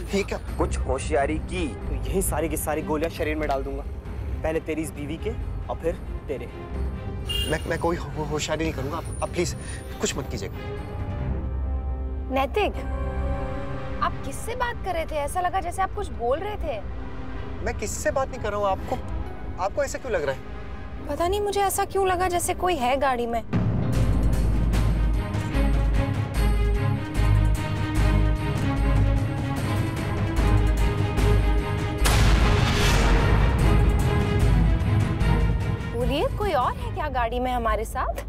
ये क्या? कुछ होशियारी की तो यही सारी की सारी गोलियां शरीर में डाल दूंगा, पहले तेरी इस बीवी के और फिर तेरे। मैं कोई होशियारी नहीं करूंगा। आप प्लीज कुछ मत कीजिएगा। नैतिक, आप किससे बात कर रहे थे? ऐसा लगा जैसे आप कुछ बोल रहे थे। मैं किससे बात नहीं कर रहा हूँ। आपको ऐसा क्यों लग रहा है? पता नहीं, मुझे ऐसा क्यों लगा जैसे कोई है गाड़ी में। बोलिए, कोई और है क्या गाड़ी में हमारे साथ?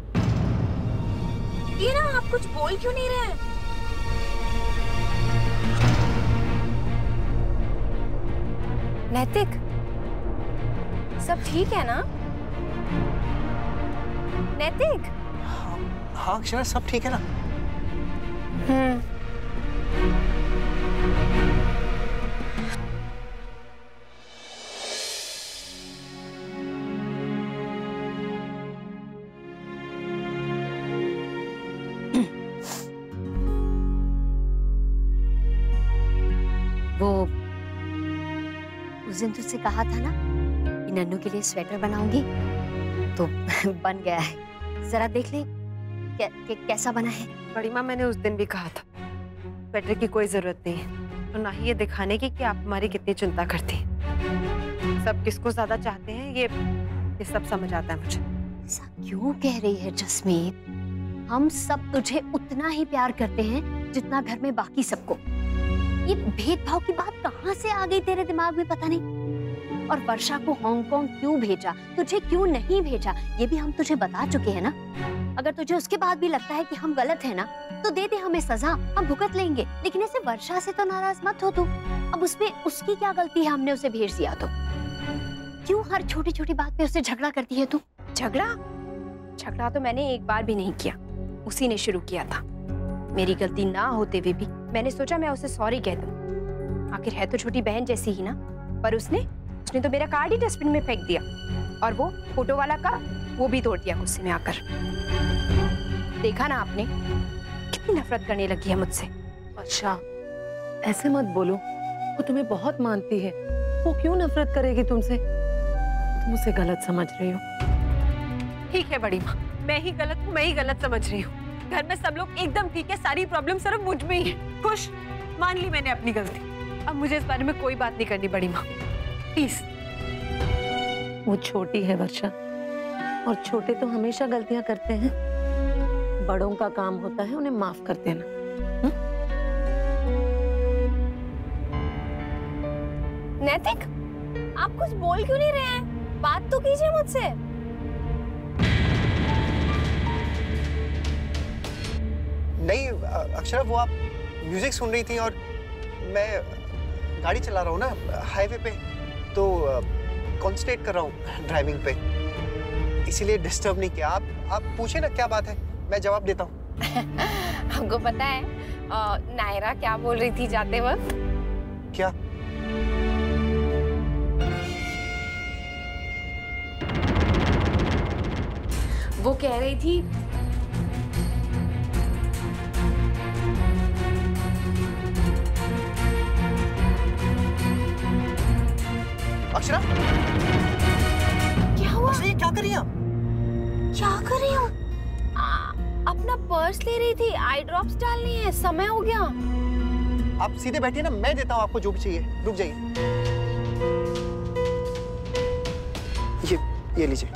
ये ना, आप कुछ बोल क्यों नहीं रहे हैं? नैतिक, सब ठीक है ना? नैतिक? हाँ अक्षरा, सब ठीक है ना? वो उस दिन तुझसे कहा था ना कि नन्नू के लिए स्वेटर बनाऊंगी, तो बन गया है। जरा देख ले कैसा बना है। बड़ी माँ, मैंने उस दिन भी कहा था स्वेटर की कोई जरूरत नहीं है, और ना ही ये दिखाने की कि आप हमारी कितनी चिंता करती हैं। सब किसको ज्यादा चाहते हैं ये सब समझ आता है मुझे। ऐसा क्यों कह रही है जस्मीत? हम सब तुझे उतना ही प्यार करते हैं जितना घर में बाकी सबको। ये भेदभाव की बात कहाँ से आ गई तेरे दिमाग में पता नहीं। और वर्षा को हांगकांग क्यों भेजा, तुझे क्यों नहीं भेजा, ये भी हम तुझे बता चुके हैं ना। अगर तुझे उसके बाद भी लगता है कि हम गलत है ना, तो दे दे हमें सजा, हम भुगत लेंगे। लेकिन ऐसे वर्षा से तो नाराज मत हो तू। अब उसमें उसकी क्या गलती है, हमने उसे भेज दिया तो? क्यों हर छोटी छोटी बात पे उससे झगड़ा करती है तू? झगड़ा तो मैंने एक बार भी नहीं किया, उसी ने शुरू किया था। मेरी गलती ना होते हुए भी मैंने सोचा मैं उसे सॉरी कह दूं। आखिर है तो छोटी बहन जैसी ही ना। पर उसने तो मेरा कार्ड ही डस्टबिन में फेंक दिया, और वो फोटो वाला का वो भी तोड़ दिया गुस्से में आकर। देखा ना आपने, कितनी नफरत करने लगी है मुझसे। अच्छा, ऐसे मत बोलो, वो तुम्हें बहुत मानती है, वो क्यों नफरत करेगी तुमसे? तुम उसे गलत समझ रही हो। ठीक है बड़ी माँ, मैं ही गलत हूँ, मैं ही गलत समझ रही हूँ। घर में सब लोग एकदम ठीक है, सारी प्रॉब्लम सिर्फ मुझ में ही है। खुश, मान ली मैंने अपनी गलती। अब मुझे इस बारे में कोई बात नहीं करनी बड़ी माँ, प्लीज। वो छोटी है वर्षा, और छोटे तो हमेशा गलतियां करते हैं। बड़ों का काम होता है उन्हें माफ कर देना। नैतिक, आप कुछ बोल क्यों नहीं रहे हैं? बात तो कीजिए मुझसे। नहीं अक्षरा, वो आप म्यूजिक सुन रही थी और मैं गाड़ी चला रहा हूँ ना हाईवे पे, तो कॉन्सेंट्रेट कर रहा हूँ ड्राइविंग पे, इसीलिए डिस्टर्ब नहीं किया। आप पूछे ना क्या बात है, मैं जवाब देता हूँ। हमको पता है नायरा क्या बोल रही थी जाते वक्त। क्या? वो कह रही थी अक्षरा, क्या हुआ? अक्षरा, ये क्या कर रही हैं? क्या कर रही हूँ? अपना पर्स ले रही थी, आई ड्रॉप्स डालनी है, समय हो गया। आप सीधे बैठिए ना, मैं देता हूँ आपको जो भी चाहिए। रुक जाइए, ये लीजिए।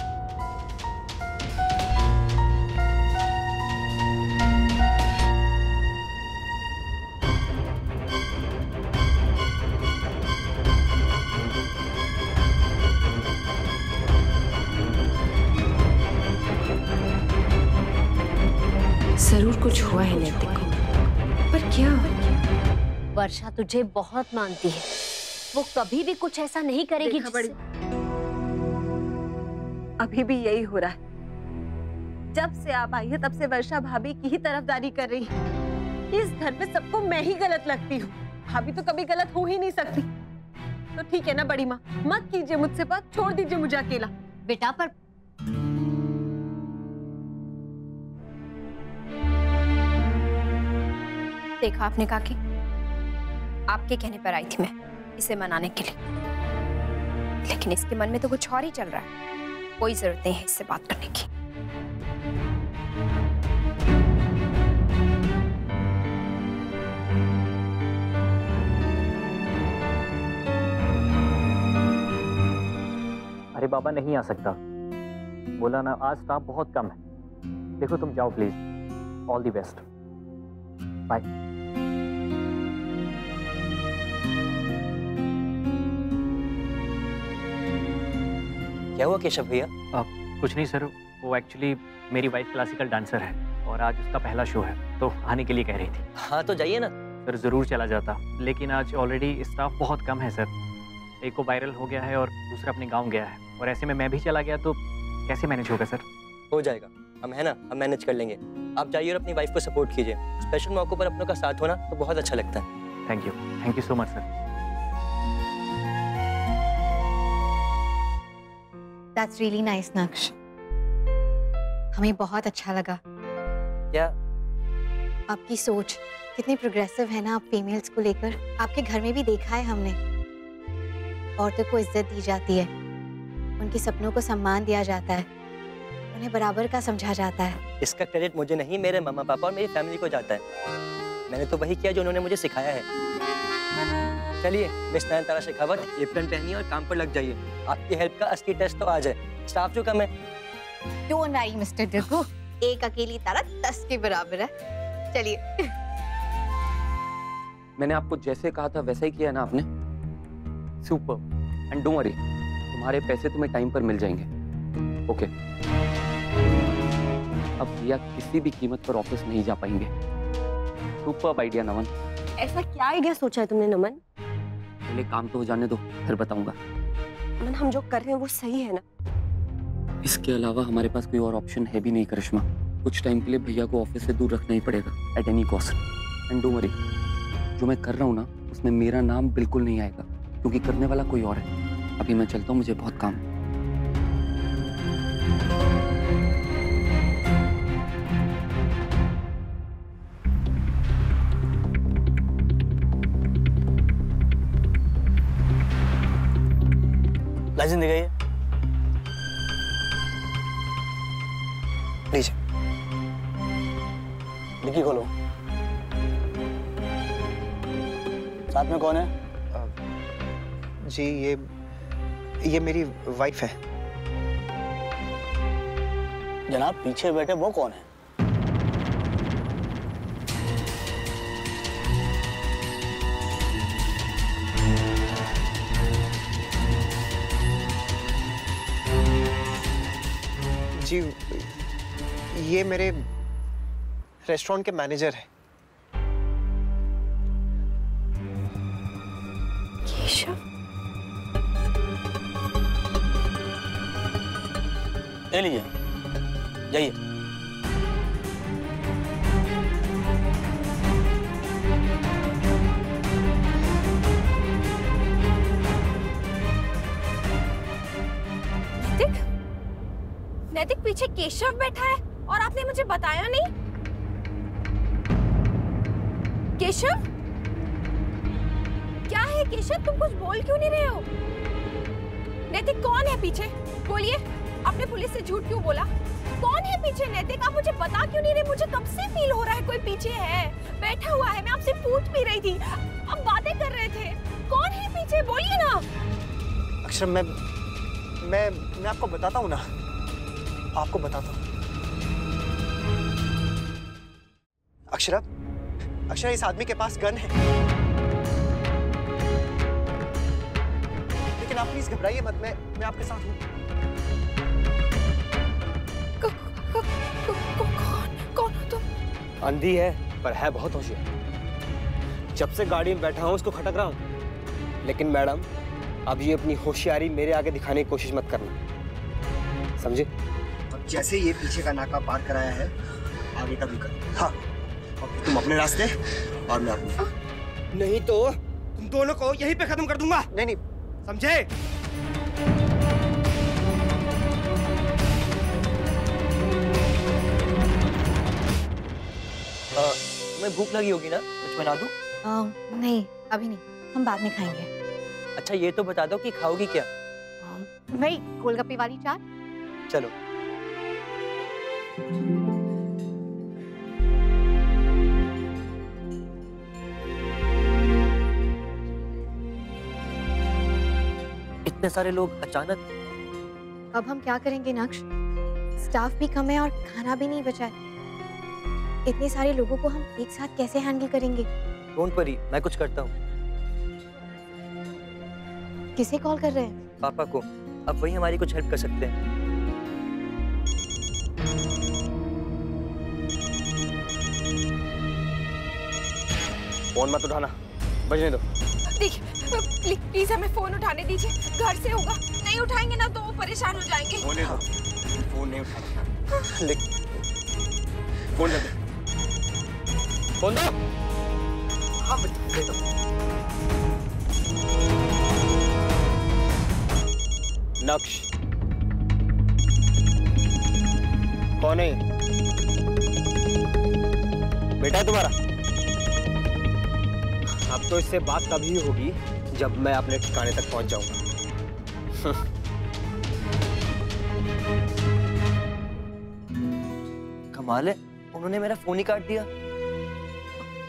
जरूर कुछ हुआ है नैतिक को, पर क्या? वर्षा तुझे बहुत मानती है, वो कभी भी कुछ ऐसा नहीं करेगी अभी भी यही हो रहा है। जब से आप आई है तब से वर्षा भाभी की ही तरफदारी कर रही है। इस घर में सबको मैं ही गलत लगती हूँ, भाभी तो कभी गलत हो ही नहीं सकती। तो ठीक है ना बड़ी माँ, मत कीजिए मुझसे बात, छोड़ दीजिए मुझे अकेला। बेटा, पर देखा आपने काकी, आपके कहने पर आई थी मैं इसे मनाने के लिए, लेकिन इसके मन में तो कुछ और ही चल रहा है। कोई जरूरत नहीं है इससे बात करने की। अरे बाबा नहीं आ सकता, बोला ना, आज स्टाफ बहुत कम है। देखो तुम जाओ please, all the best, bye. क्या हुआ केशव भैया? कुछ नहीं सर, वो एक्चुअली मेरी वाइफ क्लासिकल डांसर है और आज उसका पहला शो है, तो आने के लिए कह रही थी। हाँ तो जाइए ना। सर जरूर चला जाता, लेकिन आज ऑलरेडी स्टाफ बहुत कम है सर। एक को वायरल हो गया है और दूसरा अपने गांव गया है, और ऐसे में मैं भी चला गया तो कैसे मैनेज होगा सर? हो जाएगा, हम है ना, हम मैनेज कर लेंगे। आप जाइए और अपनी वाइफ को सपोर्ट कीजिए। स्पेशल मौकों पर अपनों का साथ होना तो बहुत अच्छा लगता है। Thank you so much sir. That's really nice, नक्श। हमें बहुत अच्छा लगा। क्या? आपकी सोच कितनी प्रोग्रेसिव है ना आप फीमेल्स को लेकर। आपके घर में भी देखा है हमने, औरतों को इज्जत दी जाती है, उनके सपनों को सम्मान दिया जाता है, उन्हें बराबर का समझा जाता है। इसका क्रेडिट मुझे नहीं, मेरे मम्मा पापा और मेरी फैमिली को जाता है। मैंने तो वही किया जो उन्होंने मुझे सिखाया है। चलिए मिस नयनतारा शेखावत, एप्रन पहनिए और काम पर लग जाइए। आपकी हेल्प का असली टेस्ट तो आज है, स्टाफ जो कम है। Don't worry, मिस्टर डिकू, एक अकेली तारा 10 के बराबर है। चलिए। मैंने आपको जैसे कहा था वैसा ही किया ना आपने। सुपर, एंड डोंट वरी, तुम्हारे पैसे तुम्हें टाइम पर मिल जाएंगे। ओके। अब भैया किसी भी कीमत पर ऑफिस नहीं जा पाएंगे। सुपर आइडिया नमन। ऐसा क्या आइडिया सोचा है तुमने नमन? पहले काम तो हो जाने दो, फिर बताऊंगा। नमन, हम जो कर रहे हैं वो सही है ना? इसके अलावा हमारे पास कोई और ऑप्शन है भी नहीं करिश्मा। कुछ टाइम के लिए भैया को ऑफिस से दूर रखना ही पड़ेगा, at any cost. And don't worry, जो मैं कर रहा हूँ ना उसमें मेरा नाम बिल्कुल नहीं आएगा, क्योंकि करने वाला कोई और है। अभी मैं चलता हूँ, मुझे बहुत काम है। लाइसेंस दिखाइए। लीजिए। डिक्की खोलो। साथ में कौन है? जी ये मेरी वाइफ है। जनाब पीछे बैठे वो कौन है? जी ये मेरे रेस्टोरेंट के मैनेजर हैं। केशव? ले लीजिए, जाइए। नैतिक पीछे केशव बैठा है और आपने मुझे बताया नहीं? केशव, क्या है केशव, तुम कुछ बोल क्यों नहीं रहे हो? नैतिक कौन है पीछे? बोलिए, आपने पुलिस से झूठ क्यों बोला? कौन है पीछे नैतिक? आप मुझे बता क्यों नहीं रहे? मुझे कब से फील हो रहा है कोई पीछे है, बैठा हुआ है। मैं आपसे पूछ भी रही थी, अब बातें कर रहे थे। कौन है पीछे, बोलिए ना। अक्षर, मैं आपको बताता हूँ ना, आपको बताता हूँ। अक्षरा, इस आदमी के पास गन है, लेकिन आप प्लीज घबराइए मत, मैं आपके साथ हूँ। कौन हो तुम? अंधी है पर है बहुत होशियार। जब से गाड़ी में बैठा हूँ उसको खटक रहा हूँ। लेकिन मैडम, अब ये अपनी होशियारी मेरे आगे दिखाने की कोशिश मत करना, समझे? जैसे ये पीछे का नाका पार कराया है, आगे का भी करो। हाँ, तुम अपने रास्ते और मैं अपने। नहीं तो तुम दोनों को यहीं पे खत्म कर दूंगा। नहीं, समझे? तुम्हें भूख लगी होगी ना, कुछ बना दूं? नहीं अभी नहीं, हम बाद में खाएंगे। अच्छा ये तो बता दो कि खाओगी क्या? वही गोलगप्पे वाली चाट। चलो। इतने सारे लोग अचानक। अब हम क्या करेंगे नक्श? स्टाफ भी कम है और खाना भी नहीं बचा है। इतने सारे लोगों को हम एक साथ कैसे हैंडल करेंगे? डोंट वरी, मैं कुछ करता हूँ। किसे कॉल कर रहे हैं? पापा को। अब वही हमारी कुछ हेल्प कर सकते हैं। फोन मत उठाना, बजने दो। देखिए प्लीज हमें फोन उठाने दीजिए, घर से होगा, नहीं उठाएंगे ना तो वो परेशान हो जाएंगे। होने दो, फोन नहीं उठाना। फोन दे दो। फोन दो। हाँ दे दो। नक्श कौन है? बेटा है तुम्हारा? अब तो इससे बात तभी होगी जब मैं अपने ठिकाने तक पहुंच जाऊंगा। कमाल है, उन्होंने मेरा फोन ही काट दिया।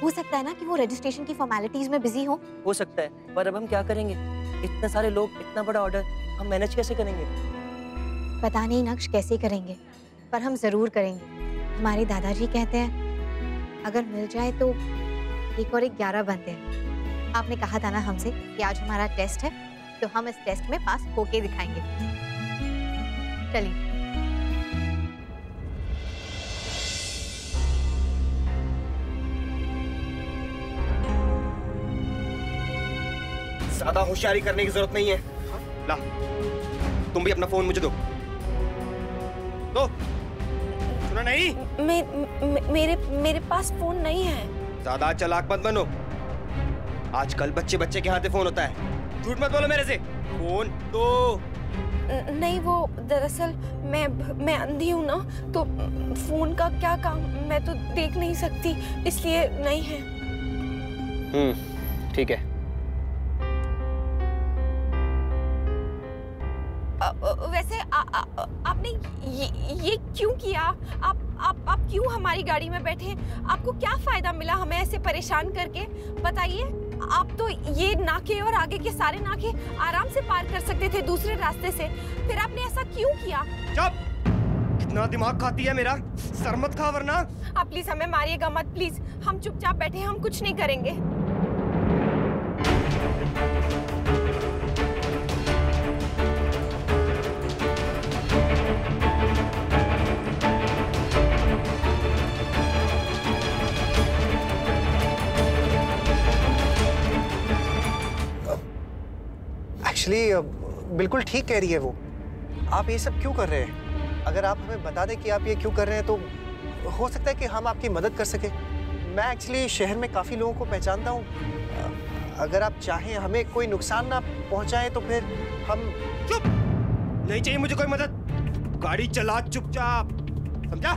हो सकता है ना कि वो रजिस्ट्रेशन की फॉर्मेलिटीज में बिजी हो सकता है, पर अब हम क्या करेंगे? इतने सारे लोग, इतना बड़ा ऑर्डर, हम मैनेज कैसे करेंगे? पता नहीं नक्श कैसे करेंगे, पर हम जरूर करेंगे। हमारे दादाजी कहते हैं अगर मिल जाए तो 1 और 1 11 बनते हैं। आपने कहा था ना हमसे कि आज हमारा टेस्ट है, तो हम इस टेस्ट में पास होके दिखाएंगे। चलिए। ज्यादा होशियारी करने की जरूरत नहीं है। ला, तुम भी अपना फोन मुझे दो। दो। सुना नहीं? मेरे पास फोन नहीं है। ज्यादा चालाक मत बनो। आजकल बच्चे के हाथ में फोन होता है। झूठ मत बोलो मेरे से। फोन दो। नहीं, वो दरअसल मैं अंधी हूँ ना, तो फोन का क्या काम, मैं तो देख नहीं सकती, इसलिए नहीं है। ठीक है। वैसे आपने ये क्यों किया? आप क्यों हमारी गाड़ी में बैठे? आपको क्या फायदा मिला हमें ऐसे परेशान करके? बताइए। आप तो ये नाके और आगे के सारे नाके आराम से पार कर सकते थे दूसरे रास्ते से, फिर आपने ऐसा क्यों किया? चुप! कितना दिमाग खाती है मेरा, सर मत खा वरना। आप प्लीज हमें मारिएगा मत, प्लीज। हम चुपचाप बैठे, हम कुछ नहीं करेंगे। एक्चुअली बिल्कुल ठीक कह रही है वो। आप ये सब क्यों कर रहे हैं? अगर आप हमें बता दें कि आप ये क्यों कर रहे हैं तो हो सकता है कि हम आपकी मदद कर सकें। मैं एक्चुअली शहर में काफ़ी लोगों को पहचानता हूँ। अगर आप चाहें हमें कोई नुकसान ना पहुँचाएं तो फिर हम। चुप! नहीं चाहिए मुझे कोई मदद। गाड़ी चला चुपचाप, समझा?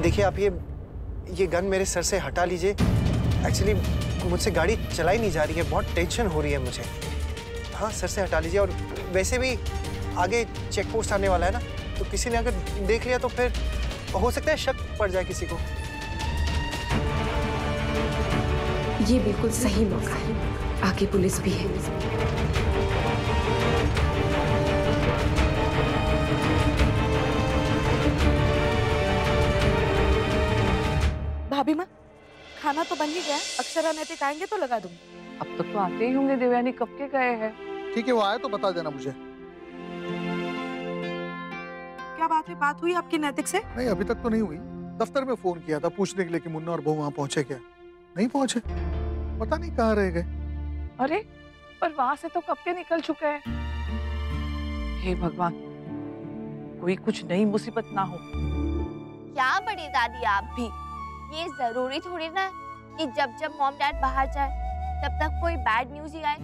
देखिए आप ये गन मेरे सर से हटा लीजिए। एक्चुअली मुझसे गाड़ी चलाई नहीं जा रही है, बहुत टेंशन हो रही है मुझे। हाँ, सर से हटा लीजिए। और वैसे भी आगे चेक पोस्ट आने वाला है ना, तो किसी ने अगर देख लिया तो फिर हो सकता है शक पड़ जाए किसी को। ये बिल्कुल सही मौका है, आगे पुलिस भी है। भाभी माँ, खाना तो बन ही गया, अक्षरा नैतिक आएंगे तो लगा दूंगी। अब तक तो आते ही होंगे, देवयानी कब के गए हैं। ठीक है, वो आए तो बता देना मुझे। क्या बात हुई आपकी नैतिक से? नहीं, अभी तक तो नहीं हुई। दफ्तर में फोन किया था पूछने के लिए कि मुन्ना और बहू वहाँ पहुंचे क्या। नहीं पहुंचे, पता नहीं कहाँ रह गए। अरे पर वहां से तो कब के निकल चुके हैं। हे भगवान, कोई कुछ नई मुसीबत ना हो। क्या बड़ी दादी आप भी, ये जरूरी थोड़ी ना कि जब जब मॉम डैड बाहर जाए तब तक कोई बैड न्यूज ही आए।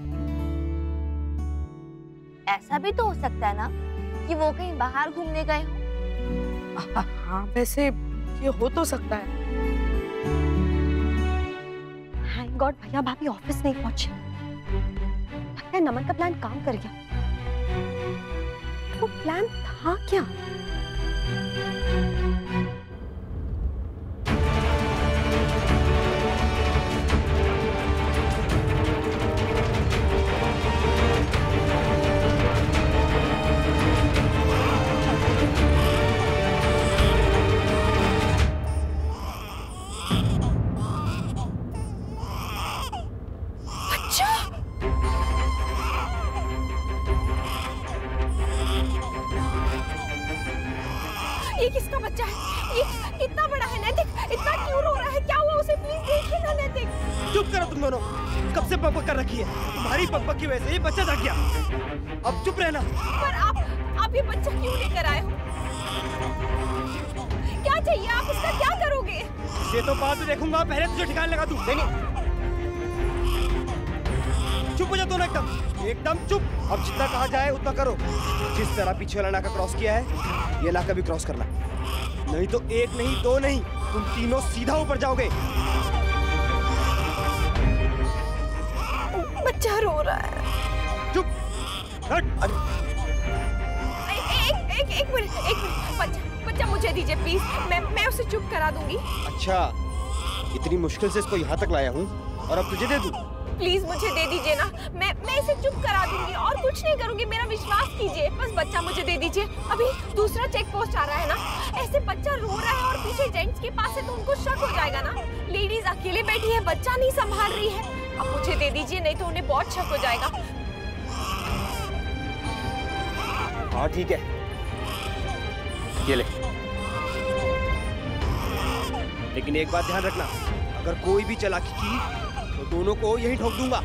ऐसा भी तो हो सकता है ना कि वो कहीं बाहर घूमने गए हो। हाँ, वैसे ये हो तो सकता है। थैंक गॉड भैया भाभी ऑफिस नहीं पहुंचे। लगता है नमन का प्लान काम कर गया। वो प्लान था क्या? ये किसका बच्चा है? ये इतना बड़ा है नैतिक, इतना क्यों रो रहा है? क्या हुआ उसे? प्लीज देखिए ना नैतिक। चुप करो तुम दोनों, कब से पकपक कर रखी है। तुम्हारी पकपक की वजह से ये बच्चा थक गया। अब चुप रहना। पर आप ये बच्चा क्यों लेकर आए हो? क्या चाहिए? आप इसका क्या करोगे? ये तो बाद में देखूंगा, पहले तुझे ठिकाने लगा दूं। नहीं चुप हो जा दोनों, एकदम चुप। अब जितना कहा जाए उतना करो। जिस तरह पीछे वाला नाका क्रॉस किया है, ये नाका भी क्रॉस करना। नहीं तो एक नहीं, दो नहीं, तुम तीनों सीधा ऊपर जाओगे। बच्चा रो रहा है। चुप। एक मिनट। बच्चा मुझे दीजिए प्लीज, मैं उसे चुप करा दूंगी। अच्छा, इतनी मुश्किल से इसको यहाँ तक लाया हूँ और अब तुझे दे दूँ? प्लीज मुझे दे दीजिए ना, मैं इसे चुप करा दूंगी और कुछ नहीं करूंगी, मेरा विश्वास कीजिए। बस बच्चा मुझे दे दीजिए। अभी दूसरा चेक पोस्ट आ रहा है ना, ऐसे बच्चा रो रहा है और पीछे जेंट्स के पास है तो उनको शक हो जाएगा ना। लेडीज अकेले बैठी है, बच्चा नहीं संभाल रही है। अब मुझे दे दीजिए, नहीं तो उन्हें बहुत शक हो जाएगा। हाँ ठीक है, ये ले। लेकिन एक बात ध्यान रखना, अगर कोई भी चालाकी की तो दोनों को यहीं ठोक दूंगा।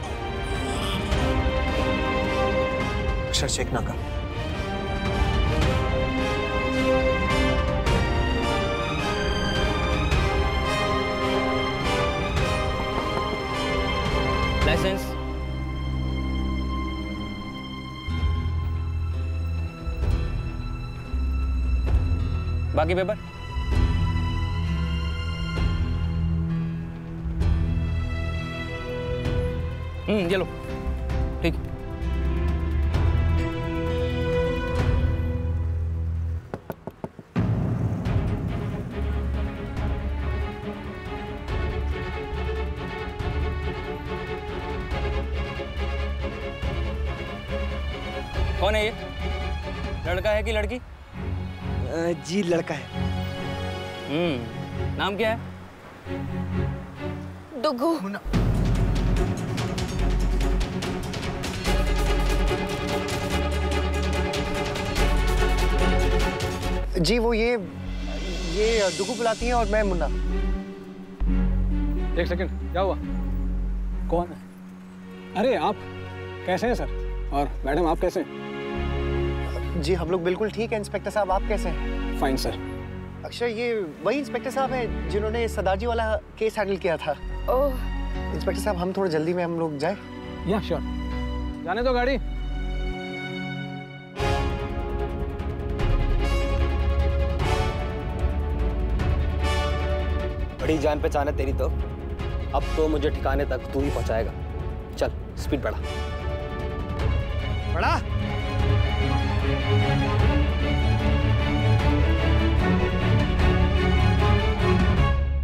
अक्षर चेक ना कर। लाइसेंस। बाकी पेपर। ये लो। ठीक। कौन है ये? लड़का है कि लड़की? जी लड़का है। नाम क्या है? दुगु। जी वो ये दुगु बुलाती हैं और मैं मुन्ना। एक सेकंड, क्या हुआ? कौन है? अरे आप कैसे हैं सर? और मैडम आप कैसे हैं? जी हम लोग बिल्कुल ठीक है इंस्पेक्टर साहब, आप कैसे हैं? Fine sir. अक्षय ये वही इंस्पेक्टर साहब हैं जिन्होंने सरदार जी वाला केस हैंडल किया था। ओह इंस्पेक्टर साहब हम थोड़ा जल्दी में हम लोग जाए? या श्योर, जाने दो गाड़ी। बड़ी जान पहचान है तेरी तो। अब तो मुझे ठिकाने तक तू ही पहुंचाएगा। चल स्पीड बढ़ा। बढ़ा।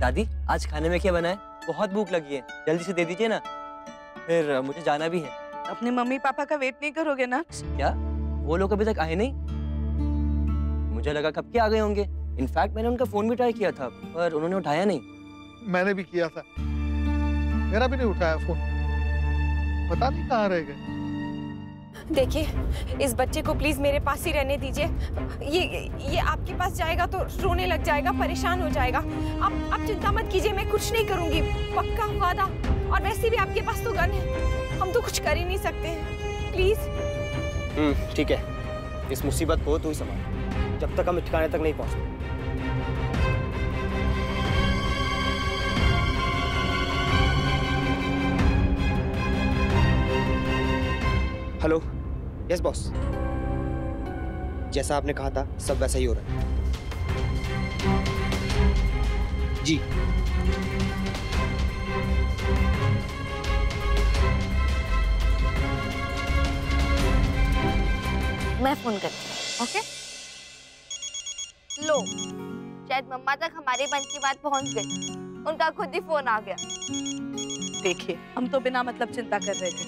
दादी आज खाने में क्या बना है? बहुत भूख लगी है, जल्दी से दे दीजिए ना, फिर मुझे जाना भी है। अपने मम्मी पापा का वेट नहीं करोगे ना? क्या वो लोग अभी तक आए नहीं? मुझे लगा कब के आ गए होंगे। इनफैक्ट मैंने उनका फोन भी ट्राई किया था पर उन्होंने उठाया नहीं। मैंने भी किया था, मेरा भी नहीं उठाया फोन, पता नहीं कहाँ रह गए। देखिए इस बच्चे को प्लीज मेरे पास ही रहने दीजिए। ये आपके पास जाएगा तो रोने लग जाएगा, परेशान हो जाएगा। आप चिंता मत कीजिए, मैं कुछ नहीं करूंगी, पक्का वादा। और वैसे भी आपके पास तो गन है, हम तो कुछ कर ही नहीं सकते हैं। प्लीज। ठीक है, इस मुसीबत को तू ही संभाल जब तक हम ठिकाने तक नहीं पहुंचते। Hello, yes boss. जैसा आपने कहा था सब वैसा ही हो रहा है। जी। मैं फोन करती हूँ, ओके? लो, शायद मम्मा तक हमारे मन की बात पहुंच गई। उनका खुद ही फोन आ गया। देखिए, हम तो बिना मतलब चिंता कर रहे थे।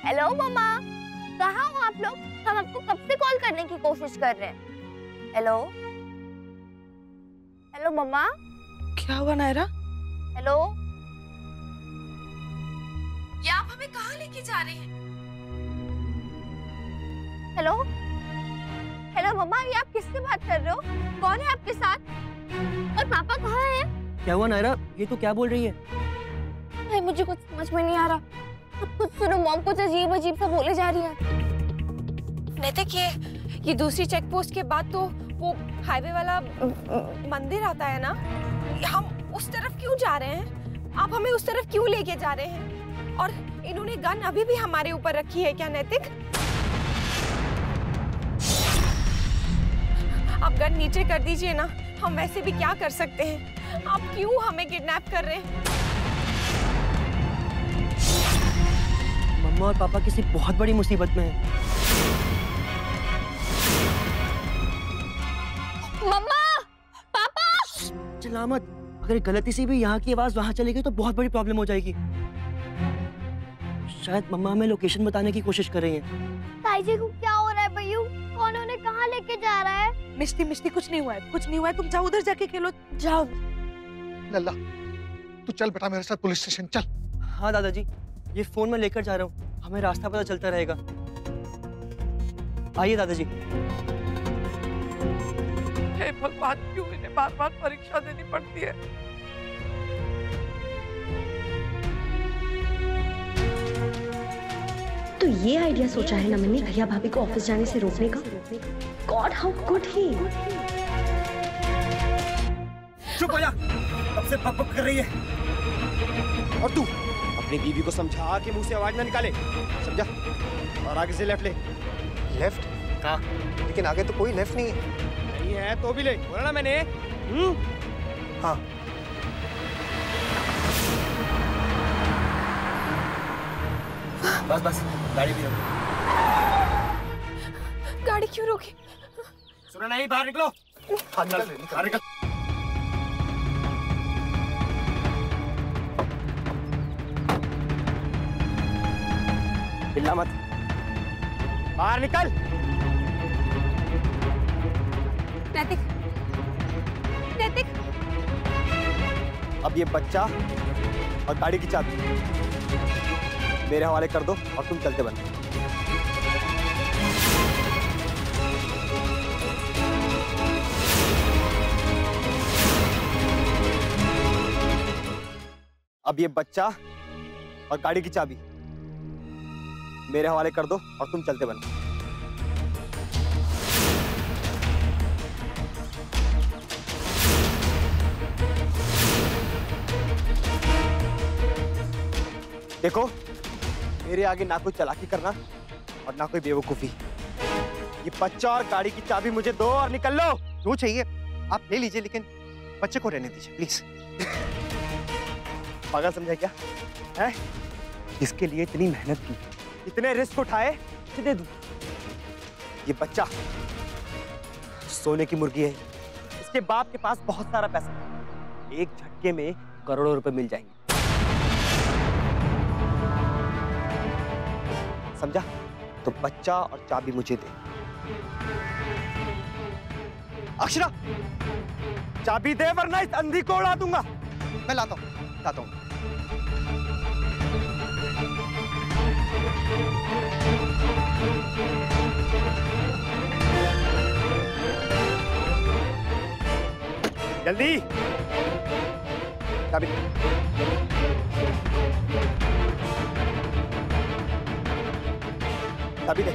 हेलो मम्मा, कहाँ हो आप लोग? हम आपको कब से कॉल करने की कोशिश कर रहे हैं। हेलो हेलो मम्मा। क्या हुआ नायरा? हेलो, ये आप हमें कहाँ लेके जा रहे हैं? हेलो हेलो मम्मा, ये आप किससे बात कर रहे हो? कौन है आपके साथ? और पापा कहाँ हैं? क्या हुआ नायरा, ये तो क्या बोल रही है? नहीं, मुझे कुछ समझ में नहीं आ रहा। अब कुछ सुनो, मॉम कुछ अजीब अजीब सा बोले जा रही है। नैतिक, ये दूसरी चेक पोस्ट के बाद तो वो हाईवे वाला मंदिर आता है ना, हम उस तरफ क्यों जा रहे हैं? आप हमें उस तरफ क्यों लेके जा रहे हैं? और इन्होंने गन अभी भी हमारे ऊपर रखी है क्या नैतिक? आप गन नीचे कर दीजिए ना, हम वैसे भी क्या कर सकते हैं? आप क्यों हमें किडनैप कर रहे हैं? मम्मा और पापा किसी बहुत बड़ी मुसीबत में हैं। मम्मा, पापा! चिल्ला मत, अगर गलती से भी यहाँ की आवाज वहाँ चली गई तो बहुत बड़ी प्रॉब्लम हो जाएगी। शायद मम्मा हमें लोकेशन बताने की कोशिश कर रही हैं। ताई जी को क्या हो रहा है भैयू? कौन उन्हें कहाँ लेके जा रहा है? मिष्टी मिष्टी, कुछ नहीं हुआ है, कुछ नहीं हुआ है। तुम जाओ उधर जाके खेलो, जाओ। लल्ला, तू चल बेटा मेरे साथ पुलिस स्टेशन चल। हाँ दादाजी, ये फोन मैं लेकर जा रहा हूँ, हमें रास्ता पता चलता रहेगा। आइए दादाजी। हे भगवान, क्यों इन्हें बार बार परीक्षा देनी पड़ती है? तो ये आइडिया सोचा है नमन ने भैया भाभी को ऑफिस जाने से रोकने का। गॉड हाउ गुड ही। चुप हो जा, कब से बक बक कर रही है। और तू अपनी बीवी को समझा कि मुंह से आवाज ना निकाले, समझा? और आगे से लेफ्ट ले। लेफ्ट? कहाँ? लेकिन आगे तो कोई लेफ्ट नहीं है। नहीं है तो भी ले, बोला ना मैंने। हाँ। बस बस, गाड़ी भी रोक। गाड़ी क्यों रोकी? सुना नहीं, बाहर निकलो। हाँ, निकल निकल। चिल्ला मत, बाहर निकल। नैतिक, नैतिक। अब ये बच्चा और गाड़ी की चाबी मेरे हवाले कर दो और तुम चलते बनो। अब ये बच्चा और गाड़ी की चाबी मेरे हवाले कर दो और तुम चलते बनो। देखो, मेरे आगे ना कोई चालाकी करना और ना कोई बेवकूफी। ये बच्चा और गाड़ी की चाबी मुझे दो और निकल लो। जो चाहिए आप ले लीजिए, लेकिन बच्चे को रहने दीजिए प्लीज। पागल समझा क्या है? इसके लिए इतनी मेहनत की, इतने रिस्क उठाए, दे दूं। ये बच्चा सोने की मुर्गी है। इसके बाप के पास बहुत सारा पैसा है, एक झटके में करोड़ों रुपए मिल जाएंगे, समझा? तो बच्चा और चाबी मुझे दे। अक्षरा, चाबी दे वरना इस अंधी को उड़ा दूंगा। मैं लाता हूँ। जल्दी चाबी। चाबी दे।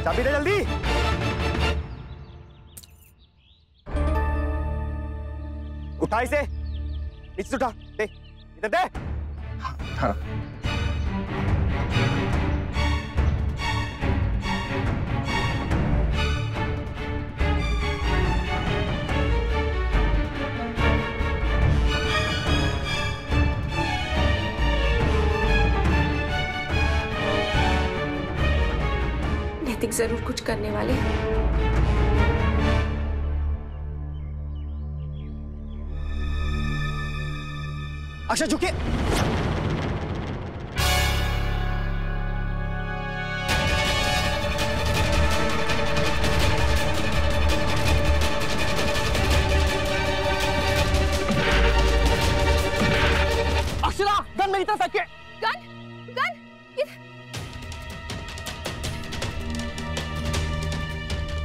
चाबी दे जल्दी। उठा इसे, नीचे से उठा, दे, इधर दे। हाँ। नैतिक जरूर कुछ करने वाले हैं। अक्षरा झुके। अक्षरा गन मेरी तरफ फेंकिए। गन गन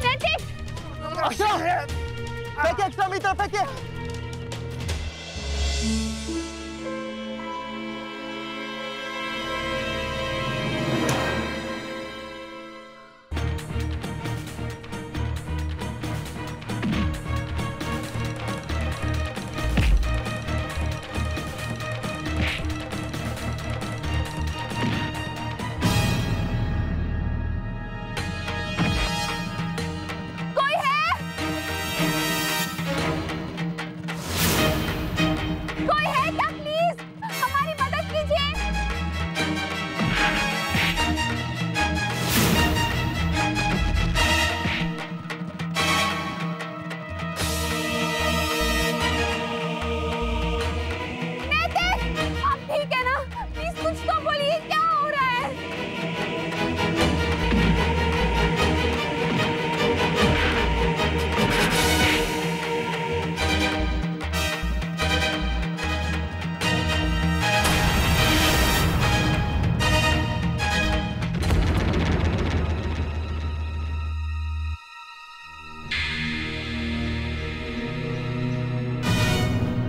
नैतिक। अक्षरा फेंकिए, अक्षरा मेरी तरफ फेंकिए।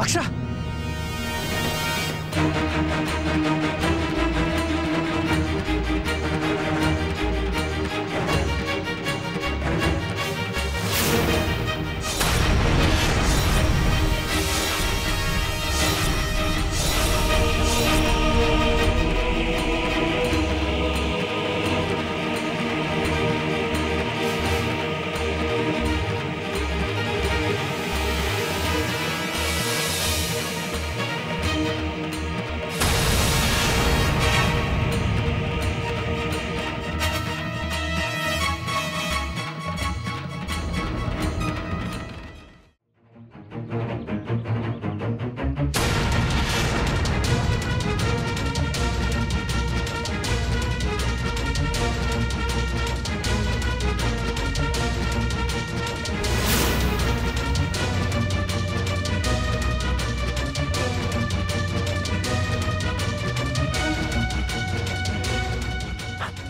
अक्षरा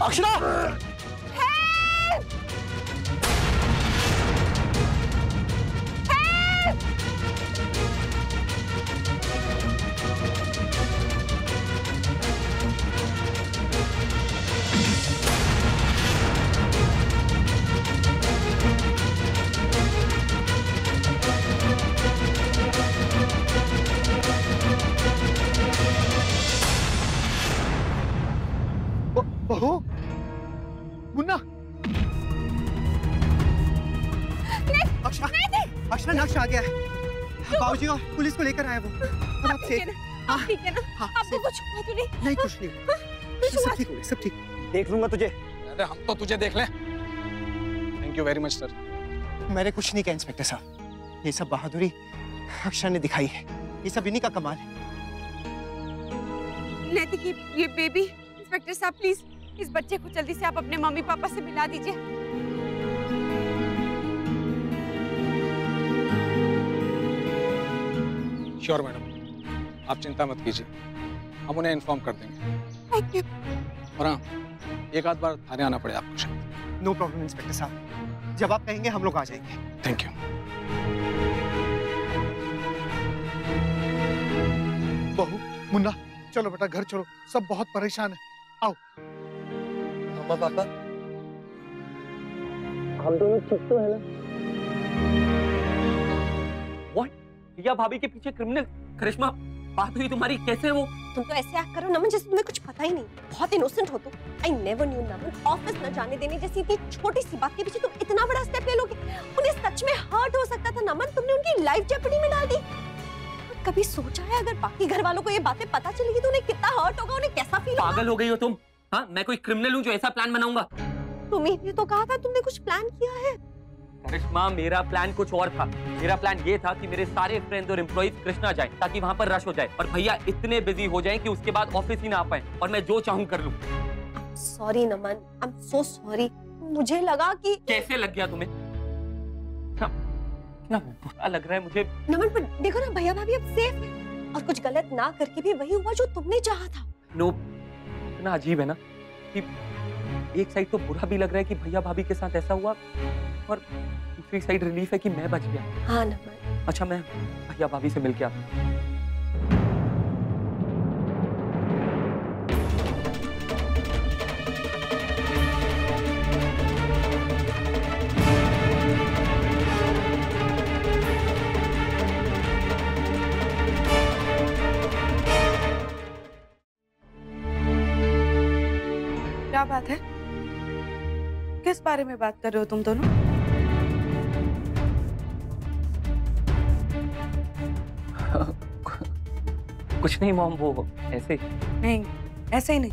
अक्षरा बहू मुन्ना अक्षरा नक्श आ गया है। बाबूजी और पुलिस को लेकर आए वो। अब आप सेफ हैं। आप ठीक है ना? आपको कुछ हुआ तो नहीं? नहीं कुछ नहीं। सब ठीक हो गया, सब ठीक। देख लूंगा तुझे। अरे हम तो तुझे देख लें। Thank you very much sir. मैंने कुछ नहीं किया इंस्पेक्टर साहब, ये सब बहादुरी अक्षरा ने दिखाई है। ये सब इन्हीं का कमाल है। नैतिक ये बेबी। इंस्पेक्टर साहब प्लीज इस बच्चे को जल्दी से आप अपने मम्मी पापा से मिला दीजिए। श्योर मैडम, आप चिंता मत कीजिए, हम उन्हें इन्फॉर्म कर देंगे। Thank you. और हाँ, एक आध बार थाने आना पड़े आपको शायद। नो प्रॉब्लम इंस्पेक्टर साहब, जब आप कहेंगे हम लोग आ जाएंगे। Thank you. बहू मुन्ना चलो बेटा घर चलो, सब बहुत परेशान है। आओ। मम्मा पापा हम दोनों ठीक तो है ना? What? रिया भाभी के पीछे क्रिमिनल? करिश्मा बात हुई तुम्हारी, कैसे है वो? तुम तो ऐसे एक्ट करो नमन जैसे तुम्हें कुछ पता ही नहीं। बहुत इनोसेंट हो तुम। I never knew Naman, office न जाने देने जैसी इतनी छोटी सी बात के पीछे तुम इतना बड़ा स्टेप ले लोगे। उन्हें सच में हर्ट हो सकता था नमन, तुमने उनकी लाइफ जेपडी में डाल दी। कभी सोचा है अगर बाकी घर वालों को ये बातें पता चलेगी तो उन्हें कितना हर्ट होगा, उन्हें कैसा फील होगा? पागल हो गई हो तुम? हाँ, मैं कोई क्रिमिनल हूँ जो ऐसा प्लान बनाऊंगा? तुम्ही तो कहा था तुमने कुछ प्लान किया है। करिश्मा, मेरा प्लान कुछ और था। मेरा प्लान ये था कि मेरे सारे फ्रेंड्स और एम्प्लॉइज कृष्णा जाएं ताकि वहाँ पर रश हो जाए और भैया इतने बिजी हो जाएं कि उसके बाद ऑफिस ही ना आ पाए और मैं जो चाहूँ कर लूँ। Sorry Naman, I am so sorry. मुझे लगा कि कैसे लग गया तुम्हें? कितना बुरा लग रहा है मुझे। नमन पर देखो ना, भैया भाभी अब सेफ है और कुछ गलत ना करके भी वही हुआ जो तुमने चाहा था। नो, इतना अजीब है ना कि एक साइड तो बुरा भी लग रहा है कि भैया भाभी के साथ ऐसा हुआ और दूसरी साइड रिलीफ है कि मैं बच गया। हाँ नमन। अच्छा, मैं भैया भाभी से मिल के आता हूँ। क्या बात है? किस बारे में बात कर रहे हो तुम दोनों? कुछ नहीं मॉम, वो ऐसे नहीं, ऐसे ही नहीं।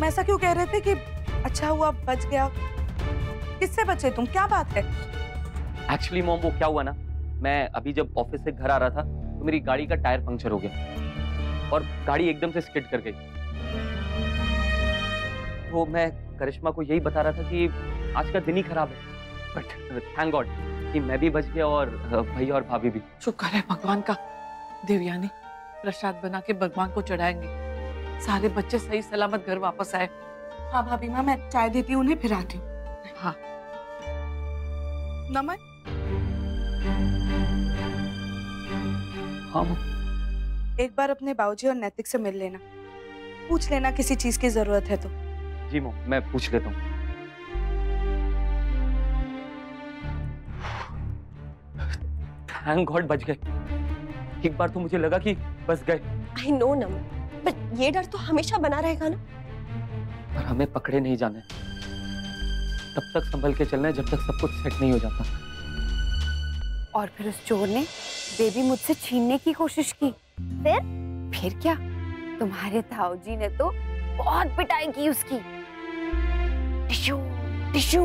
मैं ऐसा क्यों कह रहे थे कि अच्छा हुआ बच गया? किससे बचे तुम? क्या बात है? एक्चुअली मॉम, वो क्या हुआ ना, मैं अभी जब ऑफिस से घर आ रहा था तो मेरी गाड़ी का टायर पंक्चर हो गया और गाड़ी एकदम से स्किड कर गई। तो मैं करिश्मा को यही बता रहा था कि आज का दिन ही खराब है, बट थैंक गॉड कि मैं भी बच गया और भैया और भाभी भी। शुक्र है भगवान का। देवयानी, प्रसाद बना के भगवान को चढ़ाएंगे। सारे बच्चे सही सलामत घर वापस आए। हाँ भाभी माँ, मैं चाय देती हूँ उन्हें, फिर आती हूँ। हाँ नमन। हाँ, एक बार अपने बाबूजी और नैतिक से मिल लेना, पूछ लेना किसी चीज की जरूरत है तो। जी मॉम, मैं पूछ लेता हूँ। थैंक गॉड बच गए। एक बार तो मुझे लगा कि बस गए। आई नो नमन, बट ये डर तो हमेशा बना रहेगा ना। पर हमें पकड़े नहीं जाने, तब तक संभल के चलना है जब तक सब कुछ सेट नहीं हो जाता। और फिर उस चोर ने बेबी मुझसे छीनने की कोशिश की। फिर क्या, तुम्हारे ताऊ जी ने तो बहुत पिटाई की उसकी। Tissue tissue.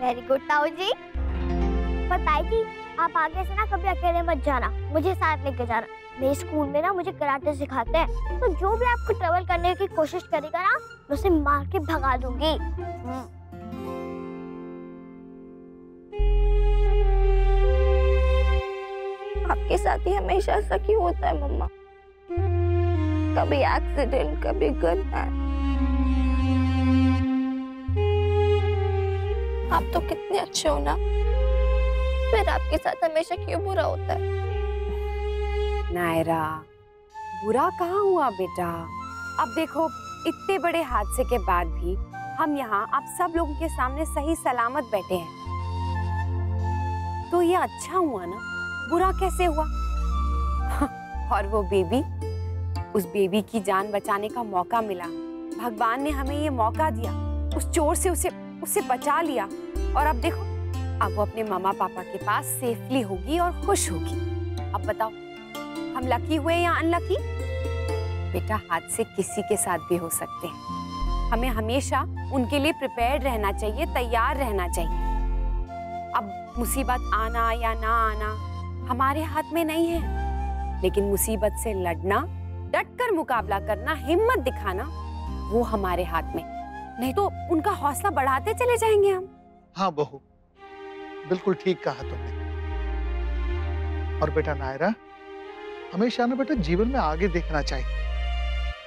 वेरी गुड ताऊ जी। बताई थी आप आगे से ना कभी अकेले मत जाना, मुझे साथ लेके जाना। मेरे स्कूल में ना मुझे कराटे सिखाते हैं, तो जो भी आपको ट्रेवल करने की कोशिश करेगा ना, मैं उसे मार के भगा दूंगी। आपके साथ ही हमेशा ऐसा क्यों होता है मम्मा? कभी एक्सीडेंट, कभी गन। आप तो कितने अच्छे हो ना, फिर आपके साथ हमेशा क्यों बुरा होता है? नायरा, बुरा कहाँ हुआ बेटा? अब देखो, इतने बड़े हादसे के बाद भी हम यहाँ आप सब लोगों के सामने सही सलामत बैठे हैं, तो ये अच्छा हुआ ना, बुरा कैसे हुआ? और वो बेबी, उस बेबी की जान बचाने का मौका मिला। भगवान ने हमें ये मौका दिया, उस चोर से उसे बचा लिया। और अब देखो, अब वो अपने मामा पापा के पास सेफली होगी और खुश होगी। अब बताओ, हम लकी हुए या अनलकी? बेटा, हादसे किसी के साथ भी हो सकते हैं, हमें हमेशा उनके लिए प्रिपेयर्ड रहना चाहिए, तैयार रहना चाहिए। अब मुसीबत आना या ना आना हमारे हाथ में नहीं है, लेकिन मुसीबत से लड़ना, डटकर मुकाबला करना, हिम्मत दिखाना, वो हमारे हाथ में। नहीं तो उनका हौसला बढ़ाते चले जाएंगे हम। हाँ बहू, बिल्कुल ठीक कहा तुमने। और बेटा नायरा, हमेशा ना बेटा जीवन में आगे देखना चाहिए,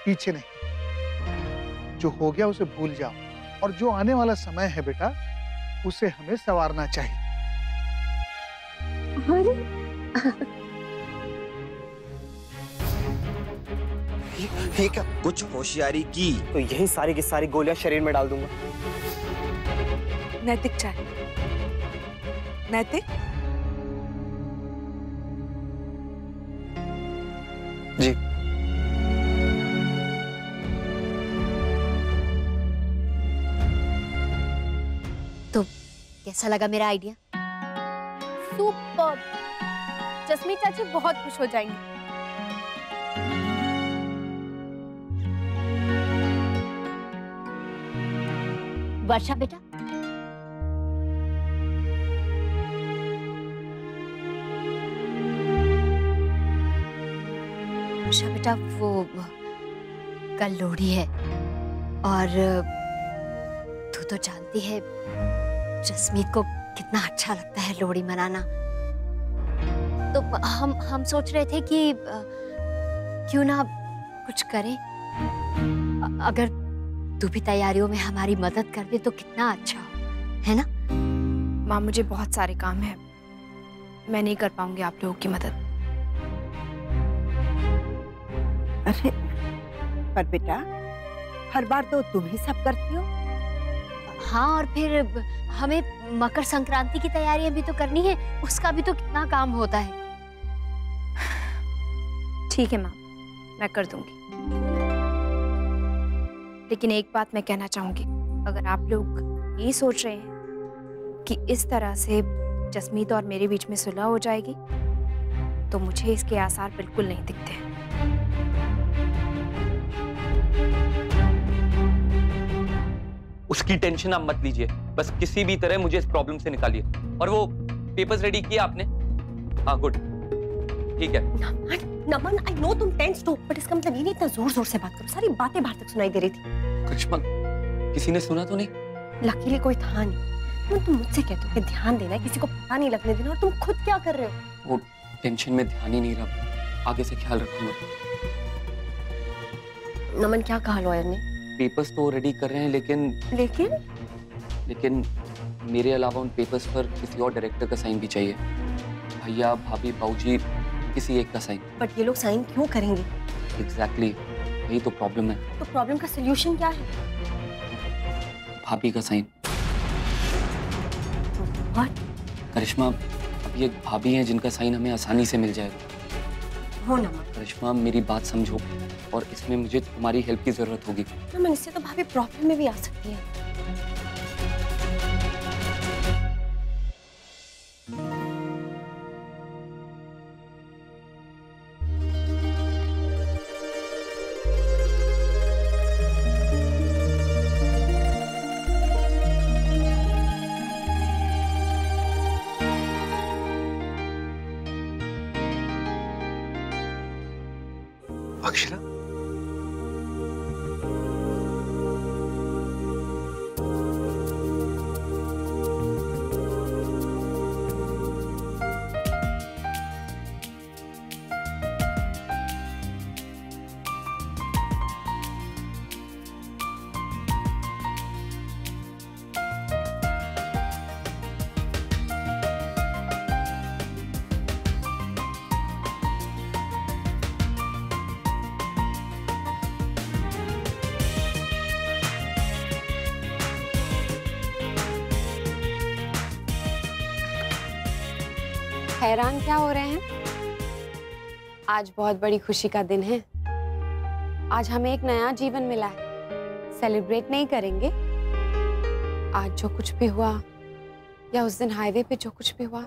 पीछे नहीं। जो हो गया उसे भूल जाओ, और जो आने वाला समय है बेटा, उसे हमें संवारना चाहिए। ये क्या? कुछ होशियारी की तो यही सारी की सारी गोलियां शरीर में डाल दूंगा। नैतिक चाय। नैतिक। जी। तो कैसा लगा मेरा आइडिया? सुपर। जस्मीत चाची बहुत खुश हो जाएंगी। वर्षा बेटा, वर्षा बेटा, वो कल लोहड़ी है और तू तो जानती है जसमीत को कितना अच्छा लगता है लोहड़ी मनाना। तो हम सोच रहे थे कि क्यों ना कुछ करें। अगर तू भी तैयारियों में हमारी मदद कर दे तो कितना अच्छा हो, है ना? माँ, मुझे बहुत सारे काम हैं, मैं नहीं कर पाऊंगी आप लोगों की मदद। अरे पर बेटा, हर बार तो तुम ही सब करती हो। हाँ, और फिर हमें मकर संक्रांति की तैयारियां भी तो करनी है, उसका भी तो कितना काम होता है। ठीक है माँ, मैं कर दूंगी। लेकिन एक बात मैं कहना चाहूंगी, अगर आप लोग ये सोच रहे हैं कि इस तरह से जसमीत और मेरे बीच में सुलह हो जाएगी, तो मुझे इसके आसार बिल्कुल नहीं दिखते हैं। उसकी टेंशन आप मत लीजिए, बस किसी भी तरह मुझे इस प्रॉब्लम से निकालिए। और वो पेपर्स रेडी किए आपने? हाँ, गुड, ठीक है। नमन, आई नो तुम टेंस्ड हो, बट इसका मतलब ये नहीं इतना जोर-जोर से बात करो, सारी बातें बाहर तक सुनाई दे रही थी। करिश्मा, किसी ने सुना तो नहीं? लकीली कोई था नहीं। तुम मुझसे कहते हो कि ध्यान देना है, किसी को पता नहीं लगने देना, और तुम खुद क्या कर रहे हो? वो टेंशन में ध्यान ही नहीं रहा, आगे से ख्याल रखूंगा। नमन, क्या कहा लॉयर ने? पेपर्स तो रेडी कर रहे हैं, लेकिन मेरे अलावा उन पेपर्स पर किसी और डायरेक्टर का साइन भी चाहिए। भैया, भाभी, बाबूजी, किसी एक का साइन। बट ये लोग साइन क्यों करेंगे? एग्जैक्टली, यही तो प्रॉब्लम है। तो प्रॉब्लम का सलूशन क्या है? भाभी का साइन। What? करिश्मा, अब ये भाभी हैं जिनका साइन हमें आसानी से मिल जाएगा। हो नमन। करिश्मा, मेरी बात समझो, और इसमें मुझे तुम्हारी हेल्प की जरूरत होगी। नमन, इससे तो भाभी प्रॉब्लम में भी आ सकती है। अक्षरा, हैरान क्या हो रहे हैं? आज बहुत बड़ी खुशी का दिन है। आज हमें एक नया जीवन मिला है। सेलिब्रेट नहीं करेंगे? आज जो कुछ भी हुआ, या उस दिन हाईवे पे जो कुछ भी हुआ,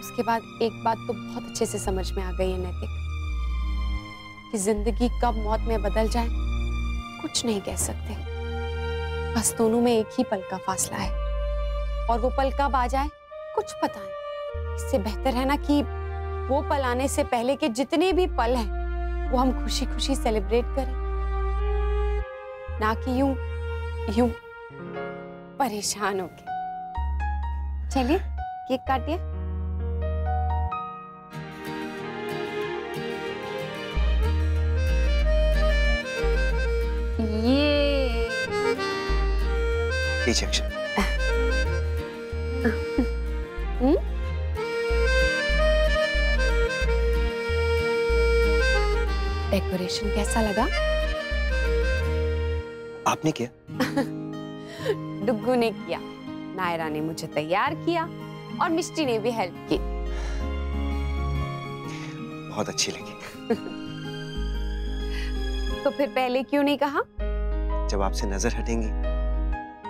उसके बाद एक बात तो बहुत अच्छे से समझ में आ गई है नैतिक, कि जिंदगी कब मौत में बदल जाए कुछ नहीं कह सकते। बस दोनों में एक ही पल का फासला है, और वो पल कब आ जाए कुछ पता नहीं। इससे बेहतर है ना कि वो पल आने से पहले के जितने भी पल हैं वो हम खुशी खुशी सेलिब्रेट करें, ना कि यूं यूं परेशान होके। चलिए केक काटिए। ये लीजिए अक्षरा। डेकोरेशन कैसा लगा? आपने किया? डुग्गू ने किया, नायरा ने मुझे तैयार किया, और मिष्टी ने भी हेल्प की। बहुत अच्छी लगी। तो फिर पहले क्यों नहीं कहा? जब आपसे नजर हटेंगी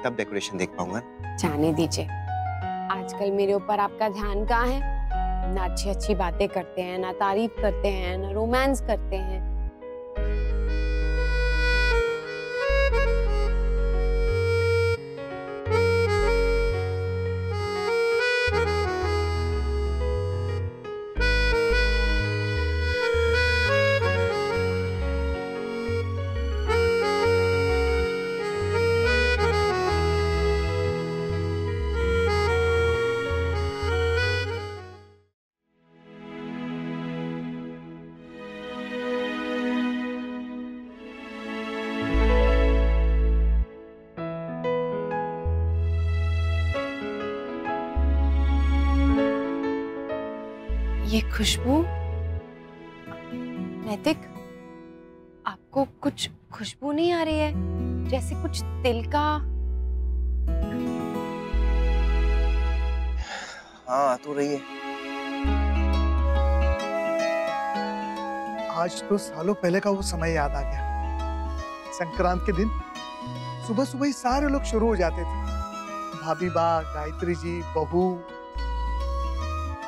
तब डेकोरेशन देख पाऊंगा। जाने दीजिए, आजकल मेरे ऊपर आपका ध्यान कहाँ है? ना अच्छी अच्छी बातें करते हैं, ना तारीफ करते हैं, ना रोमांस करते हैं। ये खुशबू, नैतिक, आपको कुछ खुशबू नहीं आ रही है? जैसे कुछ तिल का? हाँ तो रही है। आज तो सालों पहले का वो समय याद आ गया। संक्रांत के दिन सुबह सुबह ही सारे लोग शुरू हो जाते थे। भाभी बा, गायत्री जी, बहू,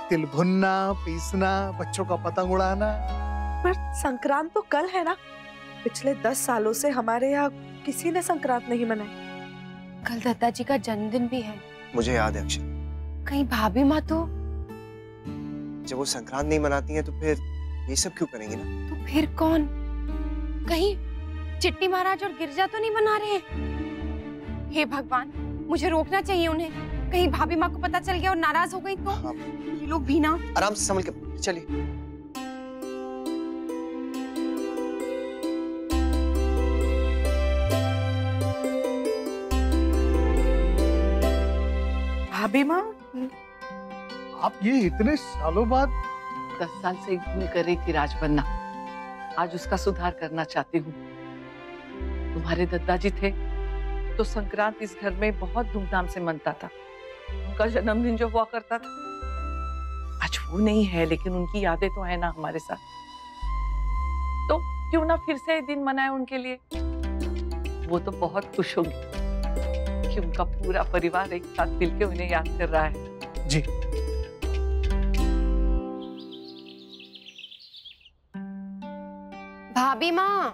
तिल भुनना, पीसना, बच्चों का पतंग उड़ाना। पर संक्रांत तो कल है ना। पिछले 10 सालों से हमारे यहाँ किसी ने संक्रांत नहीं मनाई। कल दत्ता जी का जन्मदिन भी है। मुझे याद है अक्षर। कहीं भाभी माँ तो? जब वो संक्रांत नहीं मनाती हैं तो फिर ये सब क्यों करेंगे ना? तो फिर कौन? कहीं चिट्टी महाराज और गिरजा तो नहीं मना रहे हैं? हे भगवान, मुझे रोकना चाहिए उन्हें। कहीं भाभी माँ को पता चल गया और नाराज हो गई तो? हाँ। ये लोग भी ना। आराम से संभल के चलिए। भाभी माँ, आप ये इतने सालों बाद? 10 साल से घूम कर रही थी राज बनना। आज उसका सुधार करना चाहती हूँ। तुम्हारे दादाजी थे तो संक्रांत इस घर में बहुत धूमधाम से मनता था। उनका जन्मदिन जो हुआ करता था, आज वो नहीं है, लेकिन उनकी यादें तो है ना हमारे साथ। तो क्यों ना फिर से दिन मनाए उनके लिए। वो तो बहुत खुश होंगी कि उनका पूरा परिवार एक साथ मिलकर उन्हें याद कर रहा है। जी। भाभी माँ,